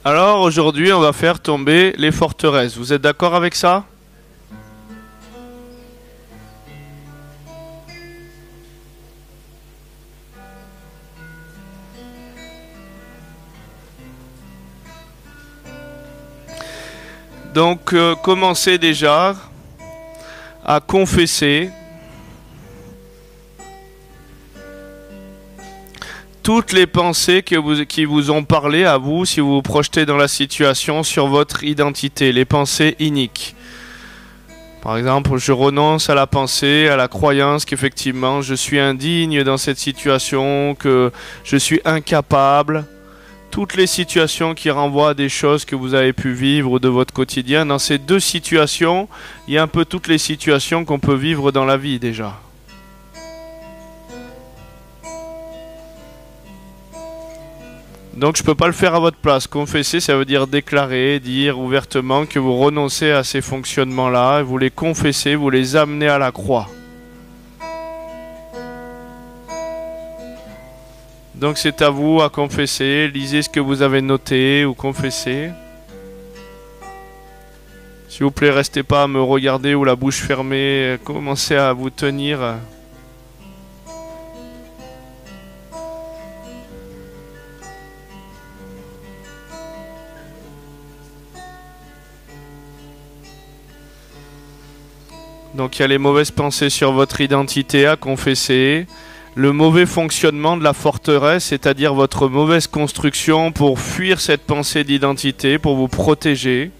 Alors aujourd'hui, on va faire tomber les forteresses. Vous êtes d'accord avec ça? Donc, commencez déjà à confesser toutes les pensées qui vous ont parlé à vous, si vous vous projetez dans la situation, sur votre identité, les pensées iniques. Par exemple, je renonce à la pensée, à la croyance qu'effectivement je suis indigne dans cette situation, que je suis incapable. Toutes les situations qui renvoient à des choses que vous avez pu vivre de votre quotidien. Dans ces deux situations, il y a un peu toutes les situations qu'on peut vivre dans la vie déjà. Donc je ne peux pas le faire à votre place. Confesser, ça veut dire déclarer, dire ouvertement que vous renoncez à ces fonctionnements-là, vous les confessez, vous les amenez à la croix. Donc c'est à vous à confesser, lisez ce que vous avez noté ou confessez. S'il vous plaît, restez pas à me regarder ou la bouche fermée, commencez à vous tenir. Donc il y a les mauvaises pensées sur votre identité à confesser. Le mauvais fonctionnement de la forteresse, c'est-à-dire votre mauvaise construction pour fuir cette pensée d'identité, pour vous protéger.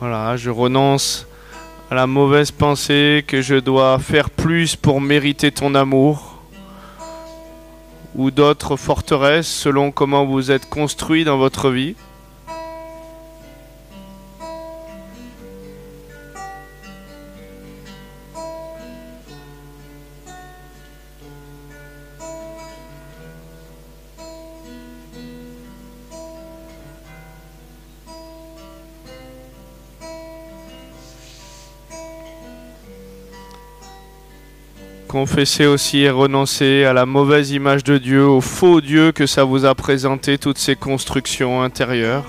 Voilà, je renonce à la mauvaise pensée que je dois faire plus pour mériter ton amour, ou d'autres forteresses selon comment vous êtes construit dans votre vie. Confessez aussi et renoncez à la mauvaise image de Dieu, au faux Dieu que ça vous a présenté, toutes ces constructions intérieures.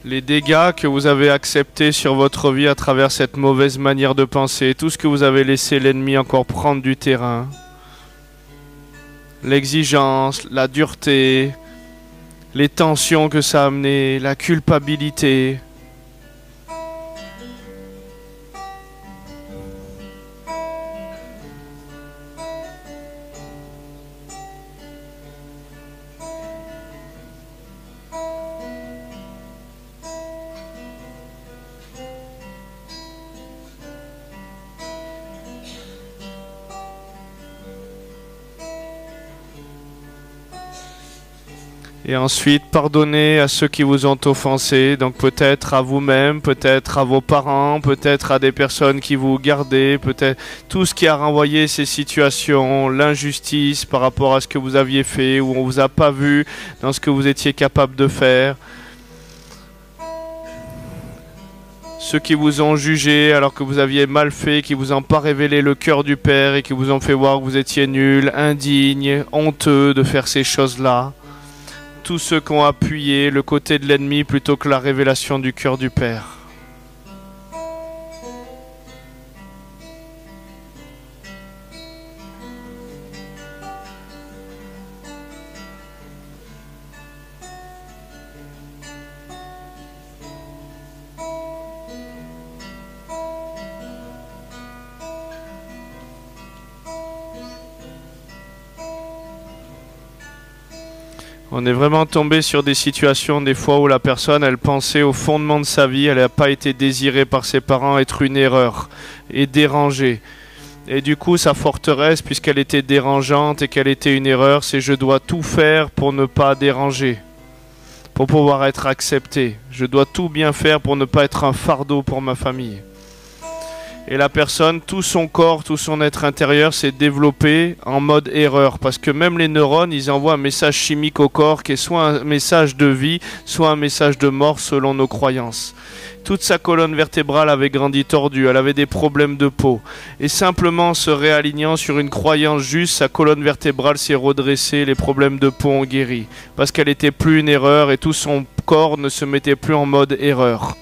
Les dégâts que vous avez acceptés sur votre vie à travers cette mauvaise manière de penser, tout ce que vous avez laissé l'ennemi encore prendre du terrain, l'exigence, la dureté, les tensions que ça a amené, la culpabilité. Et ensuite, pardonnez à ceux qui vous ont offensé, donc peut-être à vous-même, peut-être à vos parents, peut-être à des personnes qui vous gardaient, peut-être tout ce qui a renvoyé ces situations, l'injustice par rapport à ce que vous aviez fait, ou on vous a pas vu dans ce que vous étiez capable de faire. ceux qui vous ont jugé alors que vous aviez mal fait, qui vous ont pas révélé le cœur du Père et qui vous ont fait voir que vous étiez nul, indigne, honteux de faire ces choses-là. Tous ceux qui ont appuyé le côté de l'ennemi plutôt que la révélation du cœur du Père. On est vraiment tombé sur des situations des fois où la personne, elle pensait au fondement de sa vie, elle n'a pas été désirée par ses parents être une erreur et dérangée. Et du coup, sa forteresse, puisqu'elle était dérangeante et qu'elle était une erreur, c'est je dois tout faire pour ne pas déranger, pour pouvoir être accepté. Je dois tout bien faire pour ne pas être un fardeau pour ma famille. Et la personne, tout son corps, tout son être intérieur s'est développé en mode erreur. Parce que même les neurones, ils envoient un message chimique au corps qui est soit un message de vie, soit un message de mort selon nos croyances. Toute sa colonne vertébrale avait grandi tordue, elle avait des problèmes de peau. Et simplement en se réalignant sur une croyance juste, sa colonne vertébrale s'est redressée, les problèmes de peau ont guéri. Parce qu'elle n'était plus une erreur et tout son corps ne se mettait plus en mode erreur.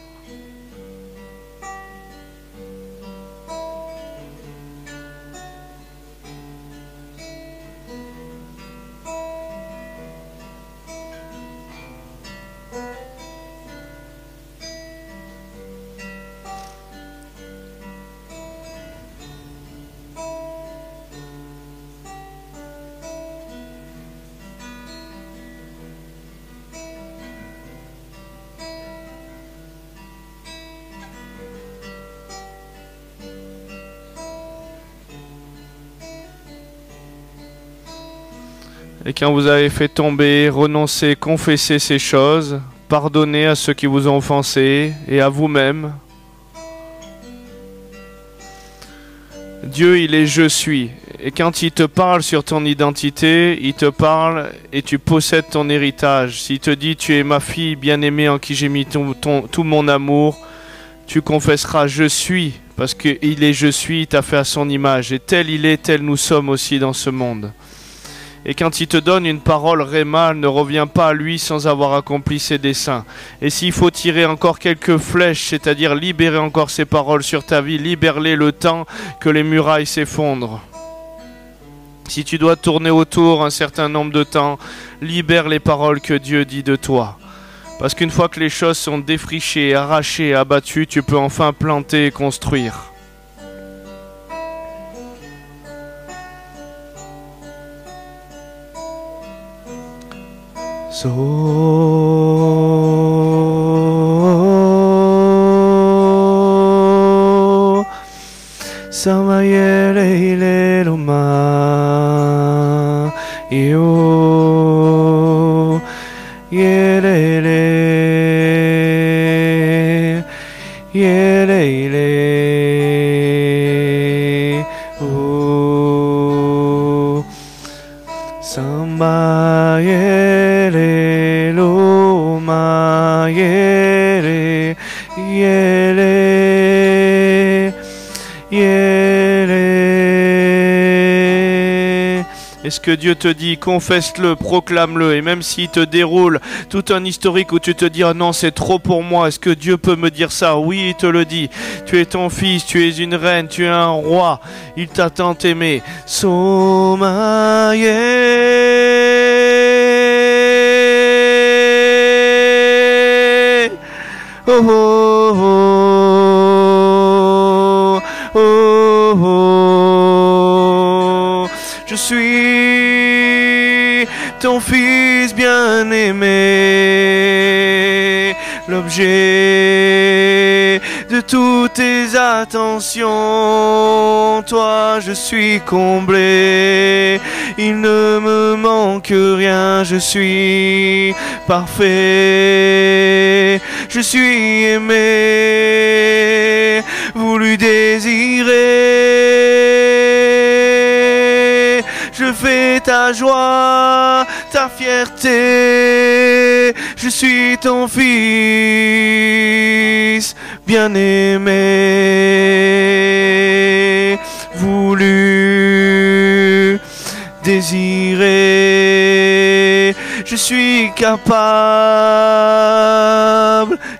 Et quand vous avez fait tomber, renoncer, confesser ces choses, pardonnez à ceux qui vous ont offensé et à vous-même. Dieu, il est je suis. Et quand il te parle sur ton identité, il te parle et tu possèdes ton héritage. S'il te dit tu es ma fille bien-aimée en qui j'ai mis tout mon amour, tu confesseras je suis. Parce qu'il est je suis, il t'a fait à son image. Et tel il est, tel nous sommes aussi dans ce monde. Et quand il te donne une parole réma, elle ne revient pas à lui sans avoir accompli ses desseins. Et s'il faut tirer encore quelques flèches, c'est-à-dire libérer encore ces paroles sur ta vie, libère-les le temps que les murailles s'effondrent. Si tu dois tourner autour un certain nombre de temps, libère les paroles que Dieu dit de toi. Parce qu'une fois que les choses sont défrichées, arrachées, abattues, tu peux enfin planter et construire. So Samayele ile loma yo yelele yelele o Samayele loma yele yele Est-ce que Dieu te dit, confesse-le, proclame-le, et même s'il te déroule tout un historique où tu te dis, oh non, c'est trop pour moi, est-ce que Dieu peut me dire ça? Oui, il te le dit. Tu es ton fils, tu es une reine, tu es un roi, il t'a tant aimé. Somaye. Oh, oh, oh, oh, oh. Je suis ton fils bien-aimé, l'objet de toutes tes attentions. Toi, je suis comblé, il ne me manque rien, je suis parfait, je suis aimé, voulu, désiré. Je fais ta joie, ta fierté, je suis ton fils bien-aimé, voulu, désiré, je suis capable,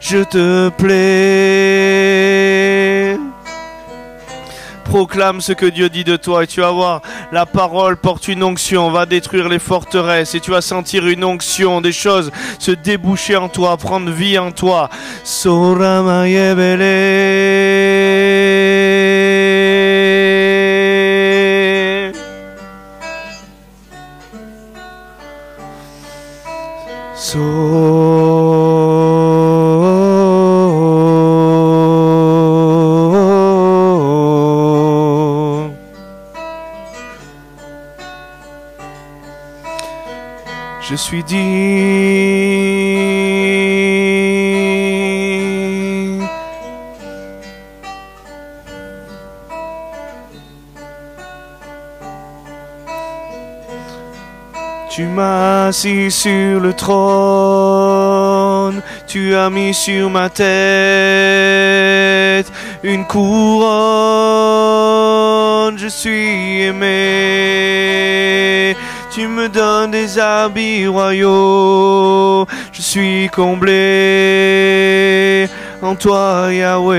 je te plais. Proclame ce que Dieu dit de toi et tu vas voir, la parole porte une onction, va détruire les forteresses et tu vas sentir une onction, des choses se déboucher en toi, prendre vie en toi. Je suis digne. Tu m'as assis sur le trône, tu as mis sur ma tête une couronne, je suis aimé. Tu me donnes des habits royaux, je suis comblé en toi, Yahweh.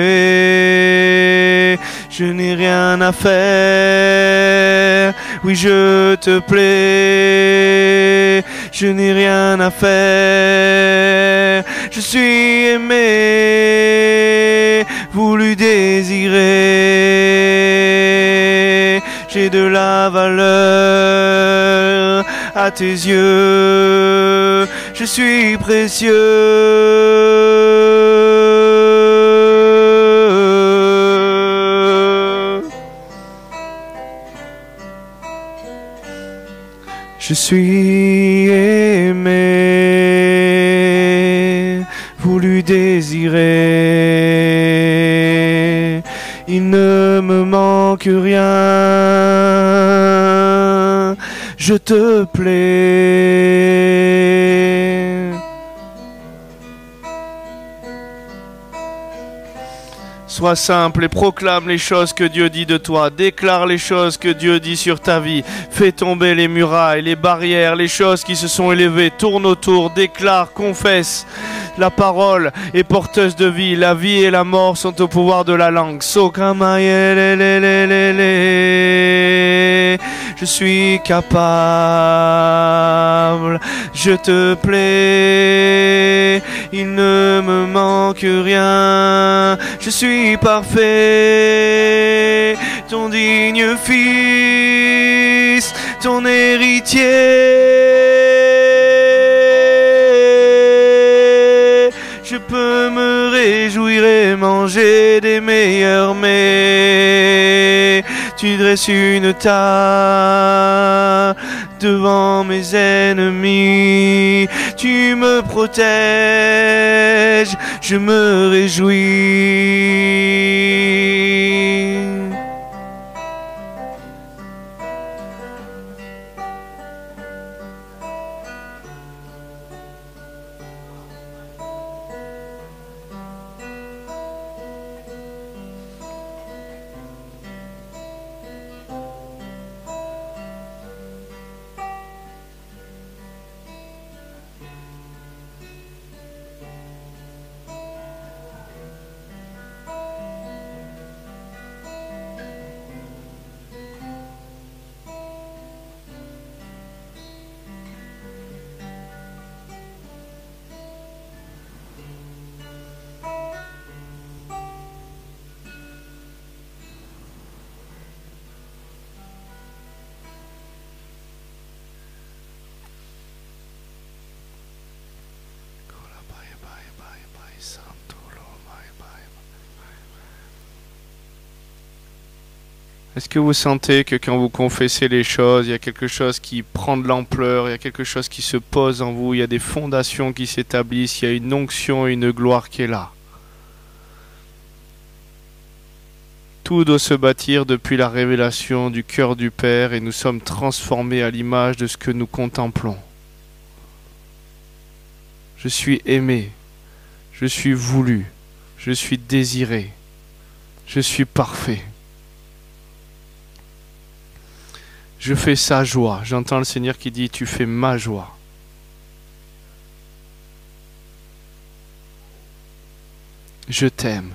Je n'ai rien à faire, oui je te plais. Je n'ai rien à faire, je suis aimé, voulu, désiré. J'ai de la valeur à tes yeux, je suis précieux. Je suis aimé, voulu, désiré. Il ne me manque rien, je te plais. Sois simple et proclame les choses que Dieu dit de toi. Déclare les choses que Dieu dit sur ta vie. Fais tomber les murailles, les barrières, les choses qui se sont élevées. Tourne autour, déclare, confesse. La parole est porteuse de vie. La vie et la mort sont au pouvoir de la langue. Je suis capable, je te plais. Il ne me manque rien. Je suis parfait, ton digne fils, ton héritier. Je peux me réjouir et manger des meilleurs mets. Tu dresses une table devant mes ennemis. Tu me protèges, je me réjouis. Est-ce que vous sentez que quand vous confessez les choses, il y a quelque chose qui prend de l'ampleur, il y a quelque chose qui se pose en vous, il y a des fondations qui s'établissent, il y a une onction et une gloire qui est là? Tout doit se bâtir depuis la révélation du cœur du Père et nous sommes transformés à l'image de ce que nous contemplons. Je suis aimé, je suis voulu, Je suis désiré. Je suis parfait. Je fais sa joie. J'entends le Seigneur qui dit, tu fais ma joie. Je t'aime.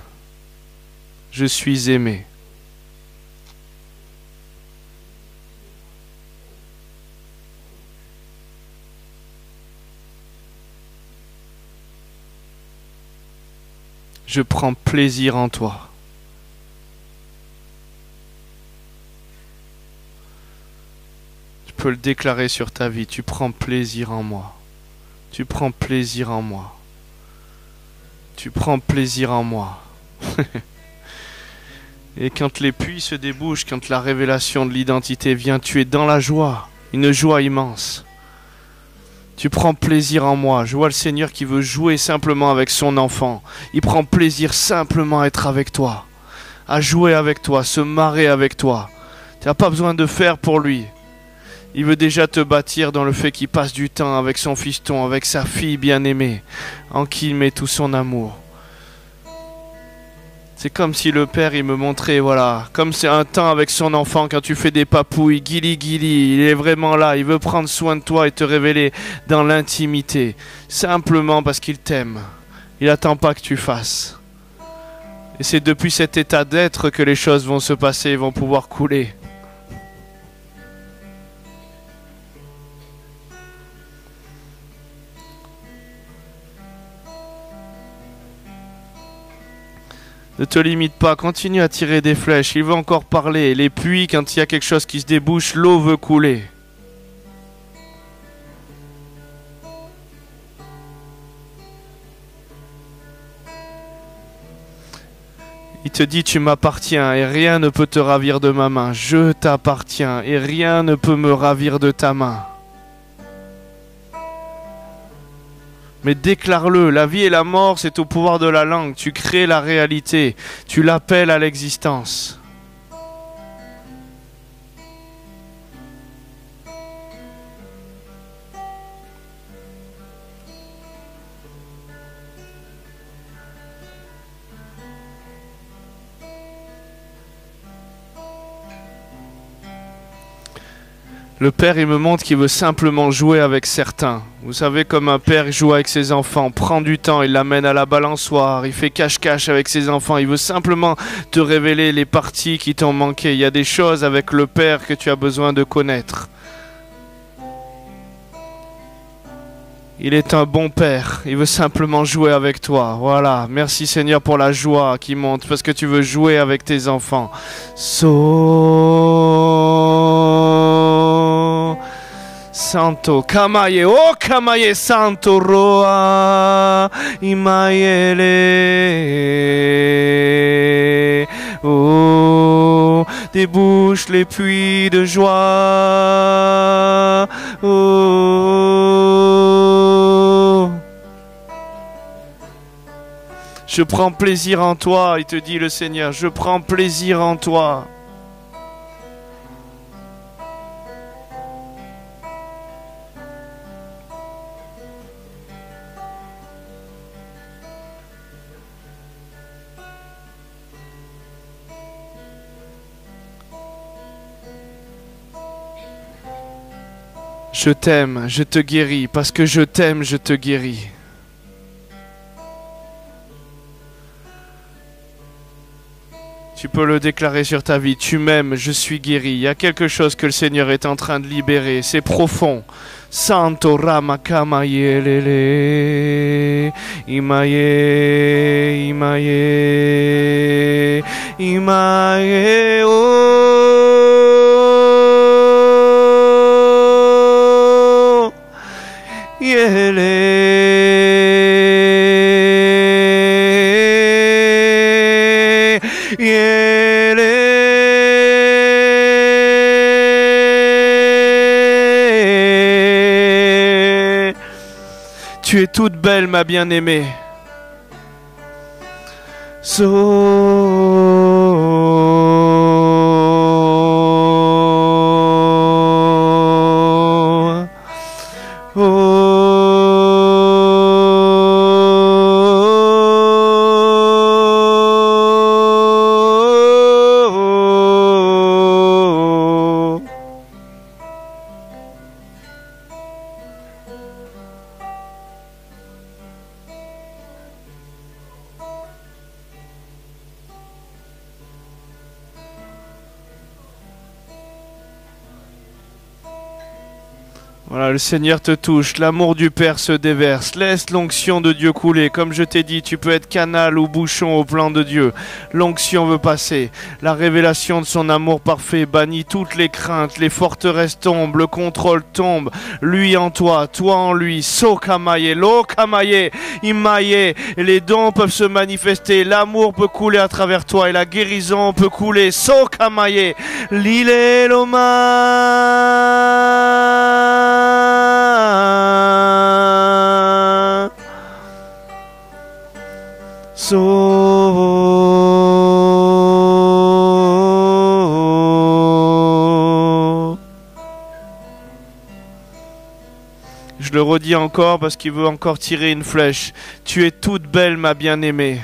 Je suis aimé. Je prends plaisir en toi. Tu peux le déclarer sur ta vie. Tu prends plaisir en moi. Tu prends plaisir en moi. Tu prends plaisir en moi. Et quand les puits se débouchent, quand la révélation de l'identité vient, tu es dans la joie. Une joie immense. Tu prends plaisir en moi. Je vois le Seigneur qui veut jouer simplement avec son enfant. Il prend plaisir simplement à être avec toi. À jouer avec toi, se marrer avec toi. Tu n'as pas besoin de faire pour lui. Il veut déjà te bâtir dans le fait qu'il passe du temps avec son fiston, avec sa fille bien-aimée, en qui il met tout son amour. C'est comme si le père, il me montrait, voilà, comme c'est un temps avec son enfant quand tu fais des papouilles, guili guili, il est vraiment là, il veut prendre soin de toi et te révéler dans l'intimité, simplement parce qu'il t'aime. Il n'attend pas que tu fasses. Et c'est depuis cet état d'être que les choses vont se passer et vont pouvoir couler. Ne te limite pas, continue à tirer des flèches, il veut encore parler. Les puits, quand il y a quelque chose qui se débouche, l'eau veut couler. Il te dit, tu m'appartiens et rien ne peut te ravir de ma main. Je t'appartiens et rien ne peut me ravir de ta main. Mais déclare-le, la vie et la mort, c'est au pouvoir de la langue. Tu crées la réalité, tu l'appelles à l'existence. Le père, il me montre qu'il veut simplement jouer avec certains. Vous savez, comme un père joue avec ses enfants, prend du temps, il l'amène à la balançoire, il fait cache-cache avec ses enfants. Il veut simplement te révéler les parties qui t'ont manqué. Il y a des choses avec le père que tu as besoin de connaître. Il est un bon père, il veut simplement jouer avec toi. Voilà, merci Seigneur pour la joie qui monte, parce que tu veux jouer avec tes enfants. Santo, Kamaye, oh Kamaye Santo Roa, Imaele, oh, débouche les puits de joie, oh. Je prends plaisir en toi, il te dit le Seigneur, je prends plaisir en toi. Je t'aime, je te guéris, parce que je t'aime, je te guéris. Tu peux le déclarer sur ta vie, tu m'aimes, je suis guéri. Il y a quelque chose que le Seigneur est en train de libérer, c'est profond. Santo Rama Kamayelele, Imaye, Imaye, Imaye, oh, Yele. Tu es toute belle, ma bien-aimée. Voilà, le Seigneur te touche, l'amour du Père se déverse, laisse l'onction de Dieu couler. Comme je t'ai dit, tu peux être canal ou bouchon au plan de Dieu. L'onction veut passer, la révélation de son amour parfait bannit toutes les craintes, les forteresses tombent, le contrôle tombe. Lui en toi, toi en lui, so kamaye, lo kamaye, imaye. Les dons peuvent se manifester, l'amour peut couler à travers toi et la guérison peut couler, so kamaye, lile loma. Je le redis encore parce qu'il veut encore tirer une flèche. Tu es toute belle, ma bien-aimée.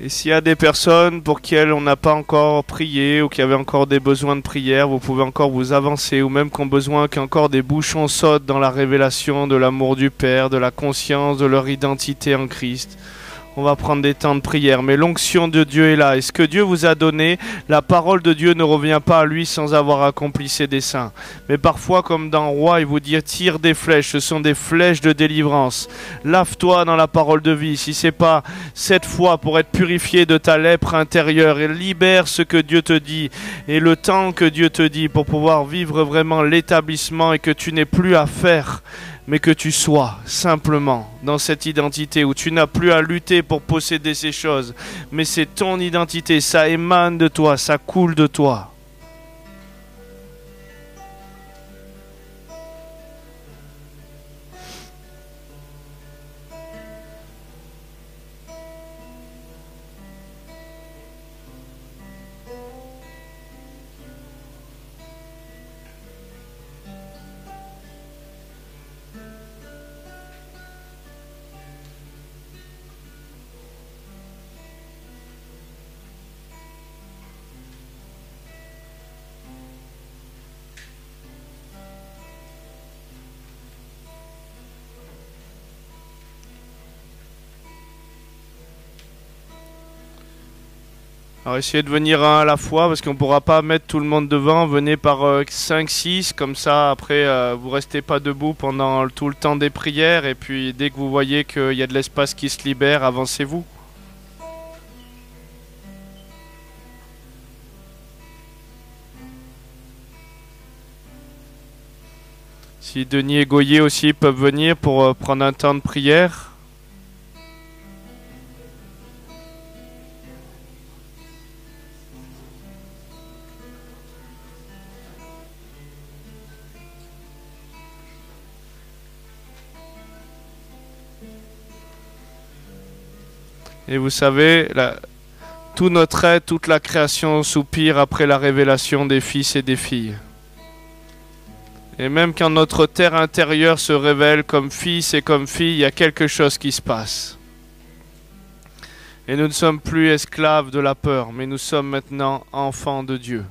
Et s'il y a des personnes pour lesquelles on n'a pas encore prié ou qui avaient encore des besoins de prière, vous pouvez encore vous avancer, ou même qui ont besoin qu'encore des bouchons sautent dans la révélation de l'amour du Père, de la conscience de leur identité en Christ. On va prendre des temps de prière, mais l'onction de Dieu est là. Et ce que Dieu vous a donné, la parole de Dieu ne revient pas à lui sans avoir accompli ses desseins. Mais parfois, comme dans Roi, il vous dit tire des flèches, ce sont des flèches de délivrance. Lave-toi dans la parole de vie, si c'est pas cette fois pour être purifié de ta lèpre intérieure, et libère ce que Dieu te dit, et le temps que Dieu te dit, pour pouvoir vivre vraiment l'établissement et que tu n'aies plus à faire, mais que tu sois simplement dans cette identité où tu n'as plus à lutter pour posséder ces choses, mais c'est ton identité, ça émane de toi, ça coule de toi. Alors essayez de venir un à la fois parce qu'on ne pourra pas mettre tout le monde devant. Venez par 5-6, comme ça après vous restez pas debout pendant tout le temps des prières. Et puis dès que vous voyez qu'il y a de l'espace qui se libère, avancez-vous. Si Denis et Goyer aussi peuvent venir pour prendre un temps de prière. Et vous savez, tout notre être, toute la création soupire après la révélation des fils et des filles. Et même quand notre terre intérieure se révèle comme fils et comme fille, il y a quelque chose qui se passe. Et nous ne sommes plus esclaves de la peur, mais nous sommes maintenant enfants de Dieu.